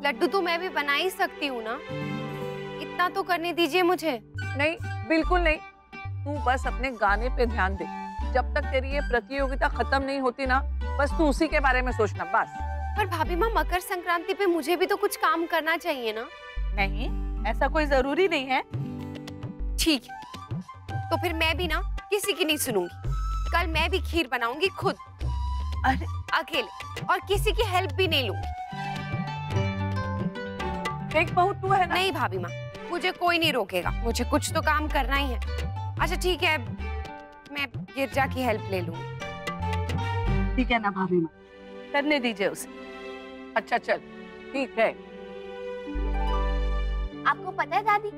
लड्डू तो मैं भी बना ही सकती हूँ ना। इतना तो करने दीजिए मुझे। नहीं, बिल्कुल नहीं। तू बस अपने गाने पे ध्यान दे। जब तक तेरी ये प्रतियोगिता खत्म नहीं होती ना, बस तू उसी के बारे में सोचना बस। पर भाभी माँ, मकर संक्रांति पे मुझे भी तो कुछ काम करना चाहिए ना। नहीं, ऐसा कोई जरूरी नहीं है। ठीक है, तो फिर मैं भी ना किसी की नहीं सुनूंगी। कल मैं भी खीर बनाऊंगी खुद, अकेले, और किसी की हेल्प भी नहीं लूंगी। एक बहुत तू है ना? नहीं भाभी माँ, मुझे कोई नहीं रोकेगा। मुझे कुछ तो काम करना ही है। अच्छा ठीक है, मैं गिरजा की हेल्प ले लूंगी। ठीक है ना भाभी माँ, करने दीजिए उसे। अच्छा चल, ठीक है। आपको पता है दादी,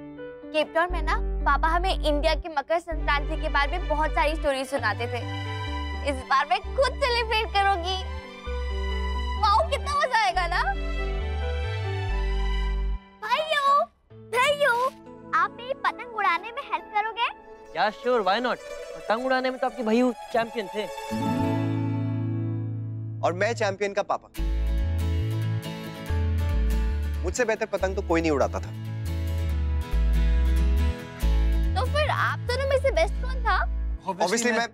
केप टाउन में ना पापा हमें इंडिया की मकर संक्रांति के बारे में बहुत सारी स्टोरी सुनाते थे। इस बार मैं खुद सेलिब्रेट करूंगी। वाओ, कितना मजा आएगा ना। भाइयों, आप मेरी पतंग उड़ाने में हेल्प करोगे? या श्योर, व्हाई नॉट। पतंग उड़ाने में तो आपके भाई चैंपियन थे। और मैं चैंपियन का पापा। मुझसे बेहतर पतंग तो कोई नहीं उड़ाता था। तो फिर आप दोनों में से बेस्ट कौन था? ऑब्वियसली मैं।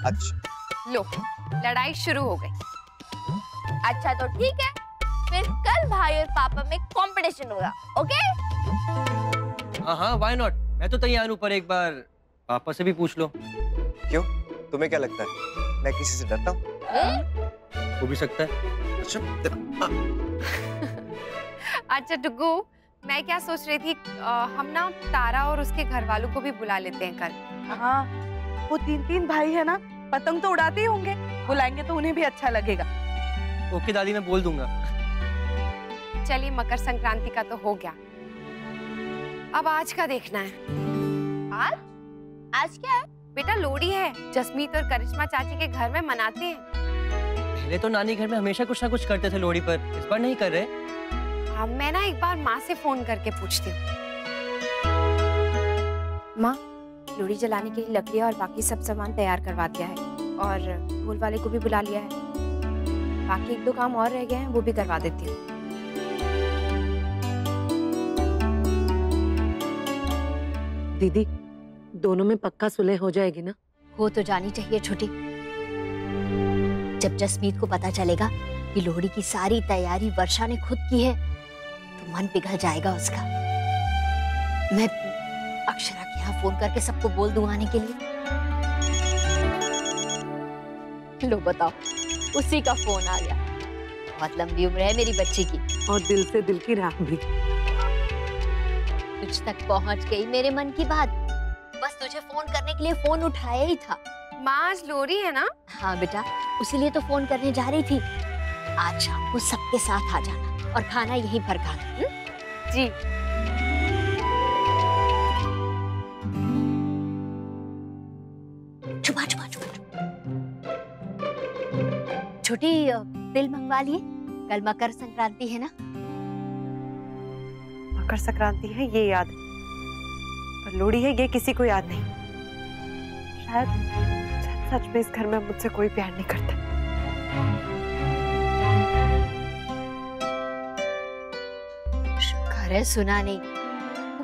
अच्छा लो, लड़ाई शुरू हो गई। अच्छा तो ठीक है, फिर कल भाई और पापा में कंपटीशन होगा, ओके? हाँ, व्हाई नॉट। मैं तो तैयार हूँ, पर एक बार पापा से भी पूछ लो। क्यों? तुम्हें क्या लगता है मैं किसी से डरता हूँ? हो भी सकता है। अच्छा टुकू, मैं क्या सोच रही थी, हम ना तारा और उसके घर वालों को भी बुला लेते हैं कल। हाँ, वो 3 भाई है ना, पतंग तो उड़ाते ही होंगे। बुलाएंगे तो उन्हें भी अच्छा लगेगा। ओके दादी, मैं बोल दूंगा। चलिए, मकर संक्रांति का तो हो गया। अब आज का देखना है। आज क्या है? बेटा लोहड़ी है। जसमीत और करिश्मा चाची के घर में मनाते हैं। पहले तो नानी घर में हमेशा कुछ ना कुछ करते थे लोहड़ी पर, इस बार नहीं कर रहे। मैं ना एक बार माँ से फोन करके पूछती हूँ। माँ, लोहड़ी जलाने के लिए लकड़ियाँ और बाकी सब सामान तैयार करवा दिया है, और ढोल वाले को भी बुला लिया है। बाकी 1-2 काम और रह गए हैं, वो भी करवा देती हूँ। दीदी, दोनों में पक्का सुलह हो जाएगी ना? हो तो जानी चाहिए छोटी। जब जसमीत को पता चलेगा कि लोहड़ी की सारी तैयारी वर्षा ने खुद की है, तो मन पिघल जाएगा उसका। मैं अक्षरा के यहाँ फोन करके सबको बोल दूं आने के लिए। लो बताओ, उसी का फोन आ गया। बहुत लंबी उम्र है मेरी बच्ची की, और दिल से दिल की राह भी। तुझ तक पहुंच गई मेरे मन की बात। बस तुझे फोन करने के लिए फोन उठाया ही था। माँ आज लोरी है ना? हाँ बेटा, उसीलिए तो फोन करने जा रही थी। आज शाम को सबके साथ आ जाना और खाना यहीं पर खाना। जी। छुपा छुपा छुपा। छोटी तिल मंगवा लिए, कल मकर संक्रांति है ना। मकर संक्रांति है ये याद है, पर लोहड़ी है ये किसी को याद नहीं। शायद सच में इस घर में मुझसे कोई प्यार नहीं करता। शुक्र है सुना नहीं,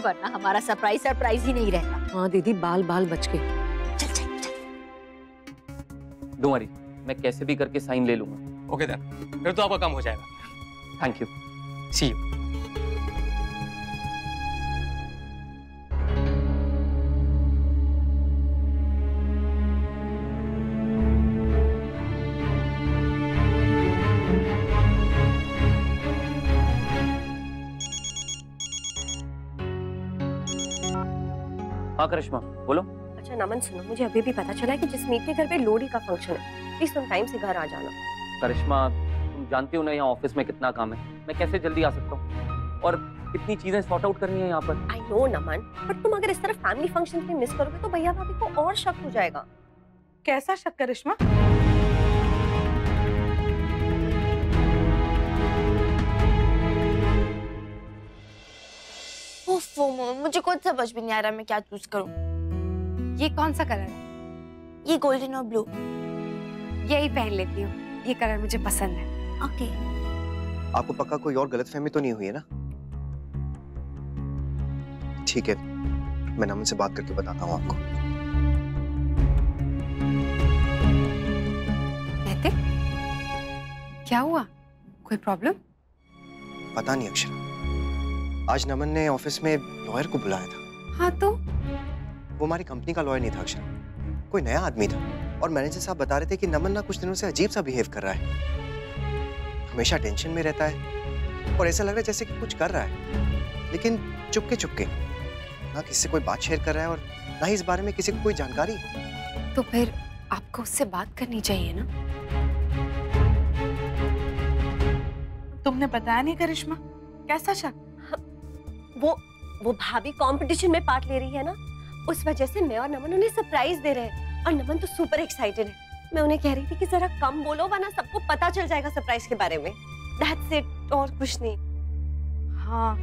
वरना हमारा सरप्राइज ही नहीं रहता। हाँ दीदी, बाल बाल बच गए। चल चल चल। डोंट वरी, मैं कैसे भी करके साइन ले लूंगा। ओके देन, फिर तो आपका काम हो जाएगा। Thank you, see you. हाँ करिश्मा बोलो। अच्छा नमन सुनो, मुझे अभी भी पता चला कि जसमीत के घर पे लोहड़ी का फंक्शन है। प्लीज तुम टाइम से घर आ जाना। करिश्मा तुम जानती हो ना यहाँ ऑफिस में कितना काम है, मैं कैसे जल्दी आ सकता हूँ और कितनी चीजें सॉर्ट आउट करनी है यहाँ पर। आई नो नमन, बट तुम अगर इस तरह फैमिली फंक्शन पे मिस करोगे तो भैया भाभी को और शक हो जाएगा। कैसा शक करिश्मा? ओफो मॉम, मुझे खुद समझ भी नहीं आ रहा मैं क्या चूज करूं। ये कौन सा कलर है? ये गोल्डन और ब्लू। यही पहन लेती हूँ, ये कलर मुझे पसंद है। ओके। आपको पक्का कोई और गलतफहमी तो नहीं हुई है ना? ठीक है, मैं नमन से बात करके बताता हूँ आपको। नैतिक, क्या हुआ? कोई प्रॉब्लम? पता नहीं अक्षरा, आज नमन ने ऑफिस में लॉयर को बुलाया था। हाँ तो? वो हमारी कंपनी का लॉयर नहीं था अक्षरा, कोई नया आदमी था। और मैनेजर साहब बता रहे थे कि नमन ना कुछ दिनों से अजीब सा बिहेव कर रहा है, हमेशा टेंशन में रहता है और ऐसा लग रहा है जैसे कि कुछ कर रहा है लेकिन चुपके चुपके, ना किसी से कोई बात शेयर कर रहा है और ना ही इस बारे में किसी को कोई जानकारी। तो फिर आपको उससे बात करनी चाहिए ना। तुमने बताया नहीं करिश्मा, कैसा शक? वो भाभी कंपटीशन में पार्ट ले रही है ना, उस वजह से मैं और नमन उन्हें सरप्राइज दे रहे हैं और नमन तो सुपर एक्साइटेड है। मैं उन्हें कह रही थी कि जरा कम बोलो वरना सबको पता चल जाएगा सरप्राइज के बारे में। दैट्स इट, और कुछ नहीं। हाँ,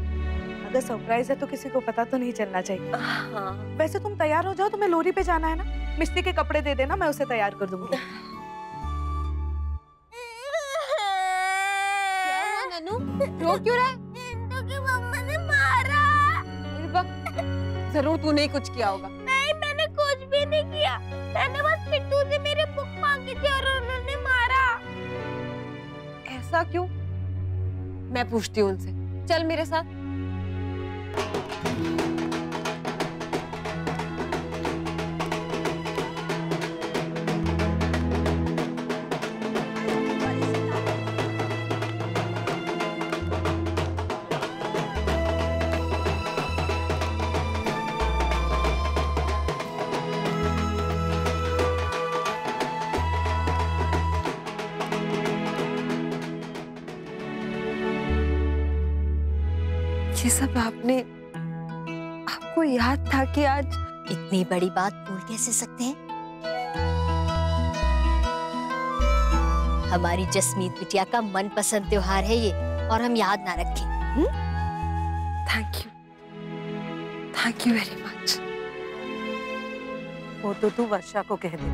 अगर सरप्राइज है तो किसी को पता तो नहीं चलना चाहिए। हाँ। वैसे तुम तैयार हो जाओ, तुम्हें लोहड़ी पे जाना है ना। मिस्त्री के कपड़े दे देना, मैं उसे तैयार कर दूंगी। नन्नू, रो क्यों रहा है? क्योंकि मम्मा ने मारा। जरूर तूने कुछ किया होगा। नहीं, मैंने कुछ भी नहीं किया। मैंने बस पिट्टू से मेरी बुक मांगी थी और उन्होंने मारा। ऐसा क्यों? मैं पूछती हूँ उनसे। चल मेरे साथ। ये सब आपको याद था कि आज? इतनी बड़ी बात भूल कैसे सकते हैं? हमारी जसमीत बिटिया का मनपसंद त्योहार है ये, और हम याद ना रखें। Thank you very much. वो तो तू वर्षा को कह दे,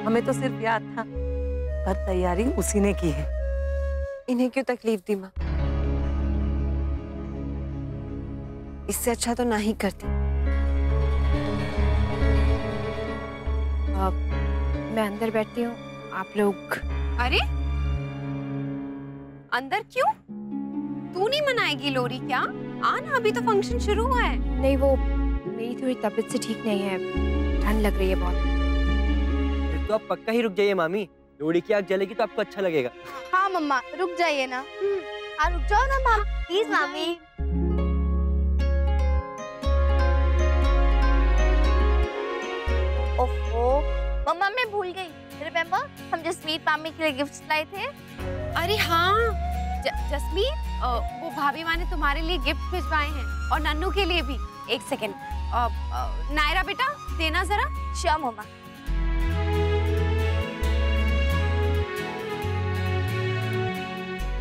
हमें तो सिर्फ याद था, पर तैयारी उसी ने की है। इन्हें क्यों तकलीफ दी माँ? इससे अच्छा तो ना ही करती। मैं अंदर बैठती हूँ, आप लोग। अरे अंदर क्यों? तू नहीं मनाएगी लोहड़ी क्या? आना, अभी तो फंक्शन शुरू हुआ है। नहीं, वो मेरी थोड़ी तबीयत से ठीक नहीं है, ठंड लग रही है बहुत। तो आप पक्का ही रुक जाइए मामी, लोहड़ी की आग जलेगी तो आपको अच्छा लगेगा। हाँ मम्मा, रुक जाइए ना। हाँ रुक जाओ ना माँ, प्लीज मामी। मम्मा मैं भूल गई, रिमेम्बर हम जसमीत मामी के लिए गिफ्ट्स लाए थे। अरे हाँ जसमीत, वो भाभी माँ ने तुम्हारे लिए गिफ्ट भिजवाए हैं और नन्नू के लिए भी। एक सेकेंड, नायरा बेटा देना जरा। श्योर मम्मा।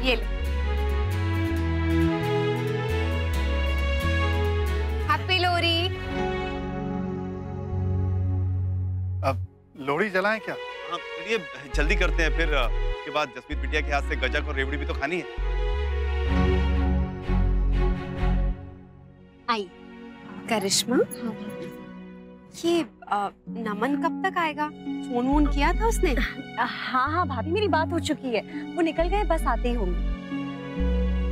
ये ले। हैप्पी लोहड़ी। अब लोहड़ी जलाएं क्या? हाँ चलिए जल्दी करते हैं, फिर उसके बाद जसमीत बिटिया के हाथ से गजक और रेवड़ी भी तो खानी है। आई करिश्मा, ये नमन कब तक आएगा? फोन वोन किया था उसने? हाँ भाभी मेरी बात हो चुकी है, वो निकल गए, बस आते ही होंगे।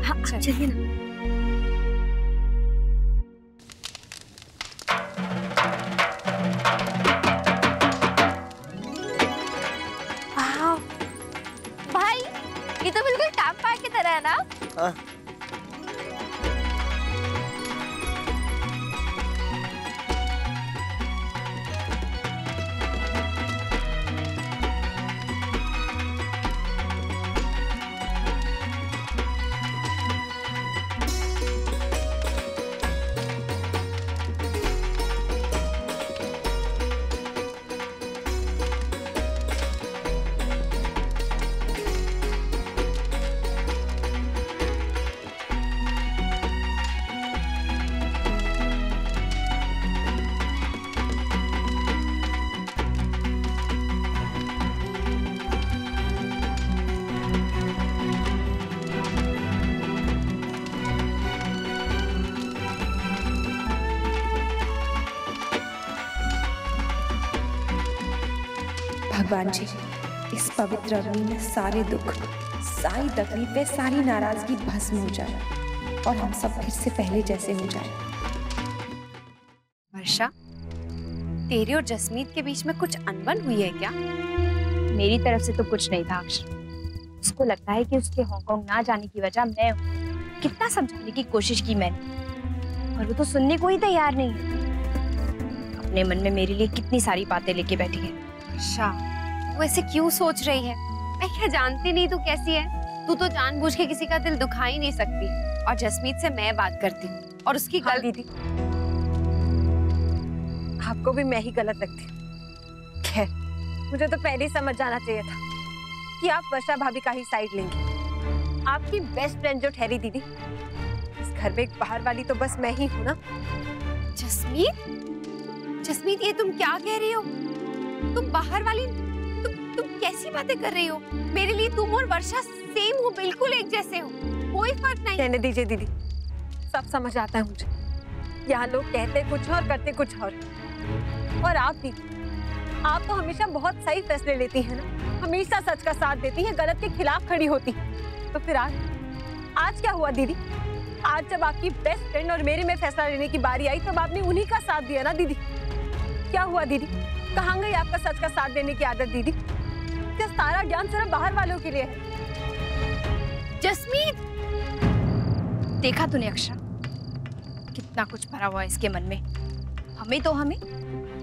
हाँ चलिए ना। भाई ये तो बिल्कुल कैंप फायर की तरह है ना? हाँ। भगवान जी, इस पवित्र अग्नि में सारे दुख, सारी तकलीफें, सारी नाराजगी भस्म हो जाए और हम सब फिर से पहले जैसे हो जाए। वर्षा, तेरे और जसमीत के बीच में कुछ अनबन हुई है क्या? मेरी तरफ से तो कुछ नहीं था अक्षर। उसको लगता है कि उसके हांगकांग ना जाने की वजह मैं हूँ। कितना समझाने की कोशिश की मैंने, और वो तो सुनने को ही तैयार नहीं है। अपने मन में मेरे लिए कितनी सारी बातें लेके बैठी है। वर्षा, वो ऐसे क्यों सोच रही है? मैं क्या जानती नहीं तू कैसी है? तू तो जानबूझ के किसी का दिल दुखा ही नहीं सकती। और जसमीत से मैं बात करती हूँ और उसकी दीदी, आपको भी मैं ही गलत लगती हूँ। खैर, मुझे तो पहले ही समझ जाना चाहिए था कि आप वर्षा भाभी का ही साइड लेंगी। आपकी बेस्ट फ्रेंड जो ठहरी दीदी, इस घर में एक बाहर वाली तो बस मैं ही हूँ ना। जसमीत, ये तुम क्या कह रही हो? तुम बाहर वाली? तुम कैसी बातें कर रही हो? मेरे लिए तुम और वर्षा सेम हो, बिल्कुल एक जैसे हो, कोई फर्क नहीं। कहने दीजिए दीदी, सब समझ आता है मुझे। यहाँ लोग कहते कुछ और करते कुछ और आप दीदी, आप तो हमेशा बहुत सही फैसले लेती हैं ना, हमेशा सच का साथ देती हैं, गलत के खिलाफ खड़ी होती। तो फिर आज क्या हुआ दीदी? आज जब आपकी बेस्ट फ्रेंड और मेरे में फैसला लेने की बारी आई, तब आपने उन्हीं का साथ दिया ना दीदी। क्या हुआ दीदी? कहाँ गई आपका सच का साथ देने की आदत दीदी? क्या सारा ज्ञान सिर्फ बाहर वालों के लिए है? जसमीत, देखा तूने अक्षरा, कितना कुछ भरा हुआ है इसके मन में। हमें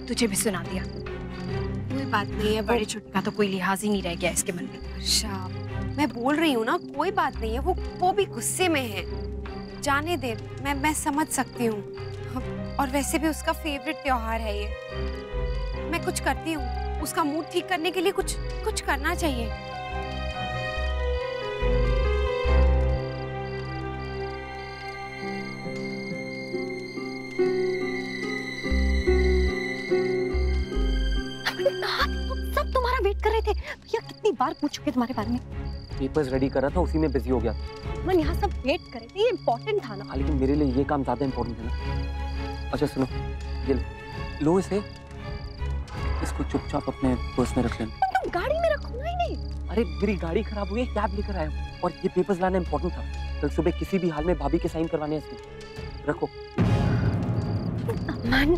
तुझे भी सुना दिया। कोई बात नहीं है, बड़े छोटे का तो कोई लिहाज ही नहीं रह गया इसके मन में। अच्छा, मैं बोल रही हूँ ना, कोई बात नहीं है। वो भी गुस्से में है, जाने दे। मैं समझ सकती हूँ, और वैसे भी उसका फेवरेट त्योहार है ये। मैं कुछ करती हूँ, उसका मूड ठीक करने के लिए कुछ करना चाहिए। सब तुम्हारा वेट कर रहे थे भैया, कितनी बार पूछ चुके तुम्हारे बारे में। पेपर्स रेडी कर रहा था, उसी में बिजी हो गया। मन यहाँ सब वेट कर रहे थे, ये इम्पोर्टेंट था ना। लेकिन मेरे लिए ये काम ज्यादा इम्पोर्टेंट है ना। अच्छा सुनो, ये लो इसे, इसको चुपचाप अपने पर्स में रख लेना। तुम गाड़ी में रखो ना इन्हें। अरे मेरी गाड़ी खराब हुई है, कैब लेकर आया हूँ, और ये पेपर्स लाना इम्पोर्टेंट था। कल सुबह किसी भी हाल में भाभी के साइन करवाने हैं इसमें। रखो। मन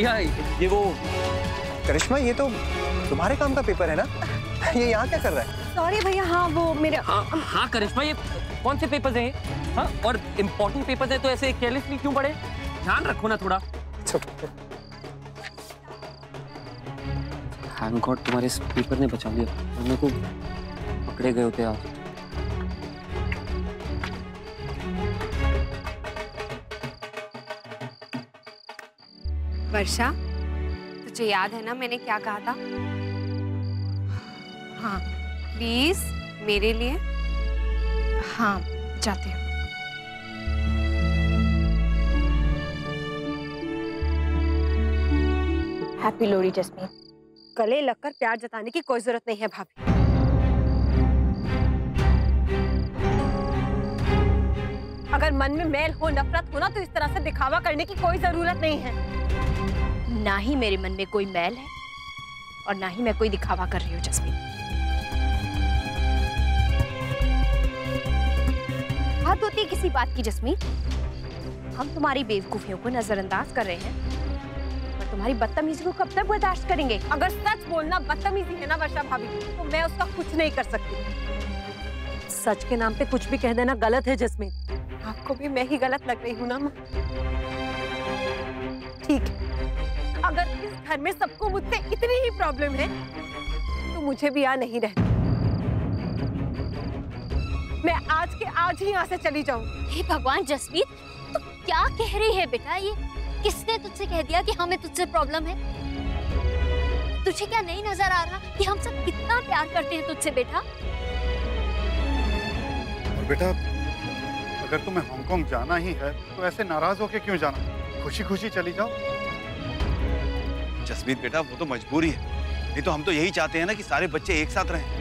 भैया ये वो करिश्मा, ये तो तुम्हारे काम का पेपर है ना? ये यहाँ क्या कर रहा है? सॉरी भैया, हाँ वो मेरे हाँ करिश्मा, ये कौन से पेपर्स हैं? हाँ, और इम्पोर्टेंट पेपर्स हैं तो ऐसे केयरलेसली क्यों पढ़े? ध्यान रखो ना थोड़ा। थैंक गॉड तुम्हारे इस पेपर ने बचा लिया, वरना को पकड़े गए होते आज। वर्षा, तुझे याद है ना मैंने क्या कहा था? हाँ प्लीज मेरे लिए। हाँ जाते हैं। Happy Lohri jasmine. गले लगकर प्यार जताने की कोई जरूरत नहीं है भाभी। अगर मन में मैल हो, नफरत हो ना, तो इस तरह से दिखावा करने की कोई जरूरत नहीं है। ना ही मेरे मन में कोई मैल है और ना ही मैं कोई दिखावा कर रही हूँ जस्मीन। बात होती है किसी बात की जस्मीन? हम तुम्हारी बेवकूफियों को नजरअंदाज कर रहे हैं और तुम्हारी बदतमीजी को कब तक बर्दाश्त करेंगे? अगर सच बोलना बदतमीजी है ना वर्षा भाभी, तो मैं उसका कुछ नहीं कर सकती। सच के नाम पे कुछ भी कह देना गलत है जस्मीन। आपको भी मैं ही गलत लग रही हूँ ना माँ? ठीक है, अगर इस घर में सबको मुझसे इतनी ही प्रॉब्लम है तो मुझे भी यहाँ नहीं रहना। मैं आज के आज ही यहाँ से चली जाऊँ। हे भगवान जसमीत, तो क्या कह रही है बेटा? ये किसने तुझसे कह दिया कि हमें तुझसे प्रॉब्लम है? तुझे क्या नहीं नजर आ रहा कि हम सब कितना प्यार करते हैं तुझसे बेटा? और बेटा, अगर तुम्हें हांगकांग जाना ही है तो ऐसे नाराज होके क्यों जाना? खुशी खुशी चली जाओ। जसमीत बेटा, वो तो मजबूरी है, नहीं तो हम तो यही चाहते हैं ना कि सारे बच्चे एक साथ रहें।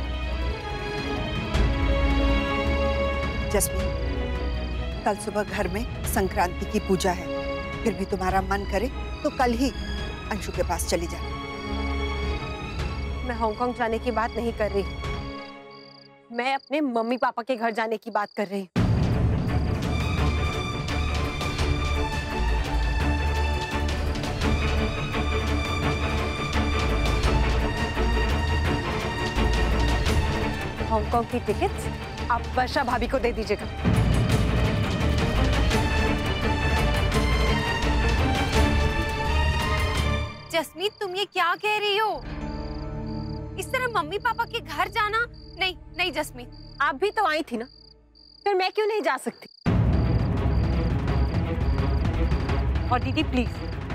जसमीत, कल सुबह घर में संक्रांति की पूजा है, फिर भी तुम्हारा मन करे तो कल ही अंशु के पास चली जाए। मैं हांगकांग जाने की बात नहीं कर रही, मैं अपने मम्मी पापा के घर जाने की बात कर रही हूँ। हांगकांग की टिकट्स आप वर्षा भाभी को दे दीजिएगा। जसमीत, तुम ये क्या कह रही हो? इस तरह मम्मी पापा के घर जाना? नहीं नहीं जसमीत। आप भी तो आई थी ना, फिर मैं क्यों नहीं जा सकती? और दीदी प्लीज,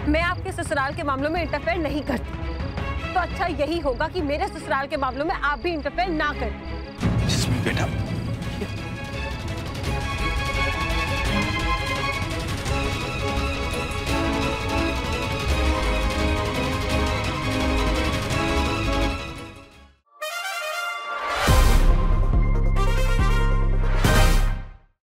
मैं आपके ससुराल के मामलों में इंटरफेयर नहीं करती, तो अच्छा यही होगा कि मेरे ससुराल के मामलों में आप भी इंटरफेयर ना करें। जसमीत बेटा,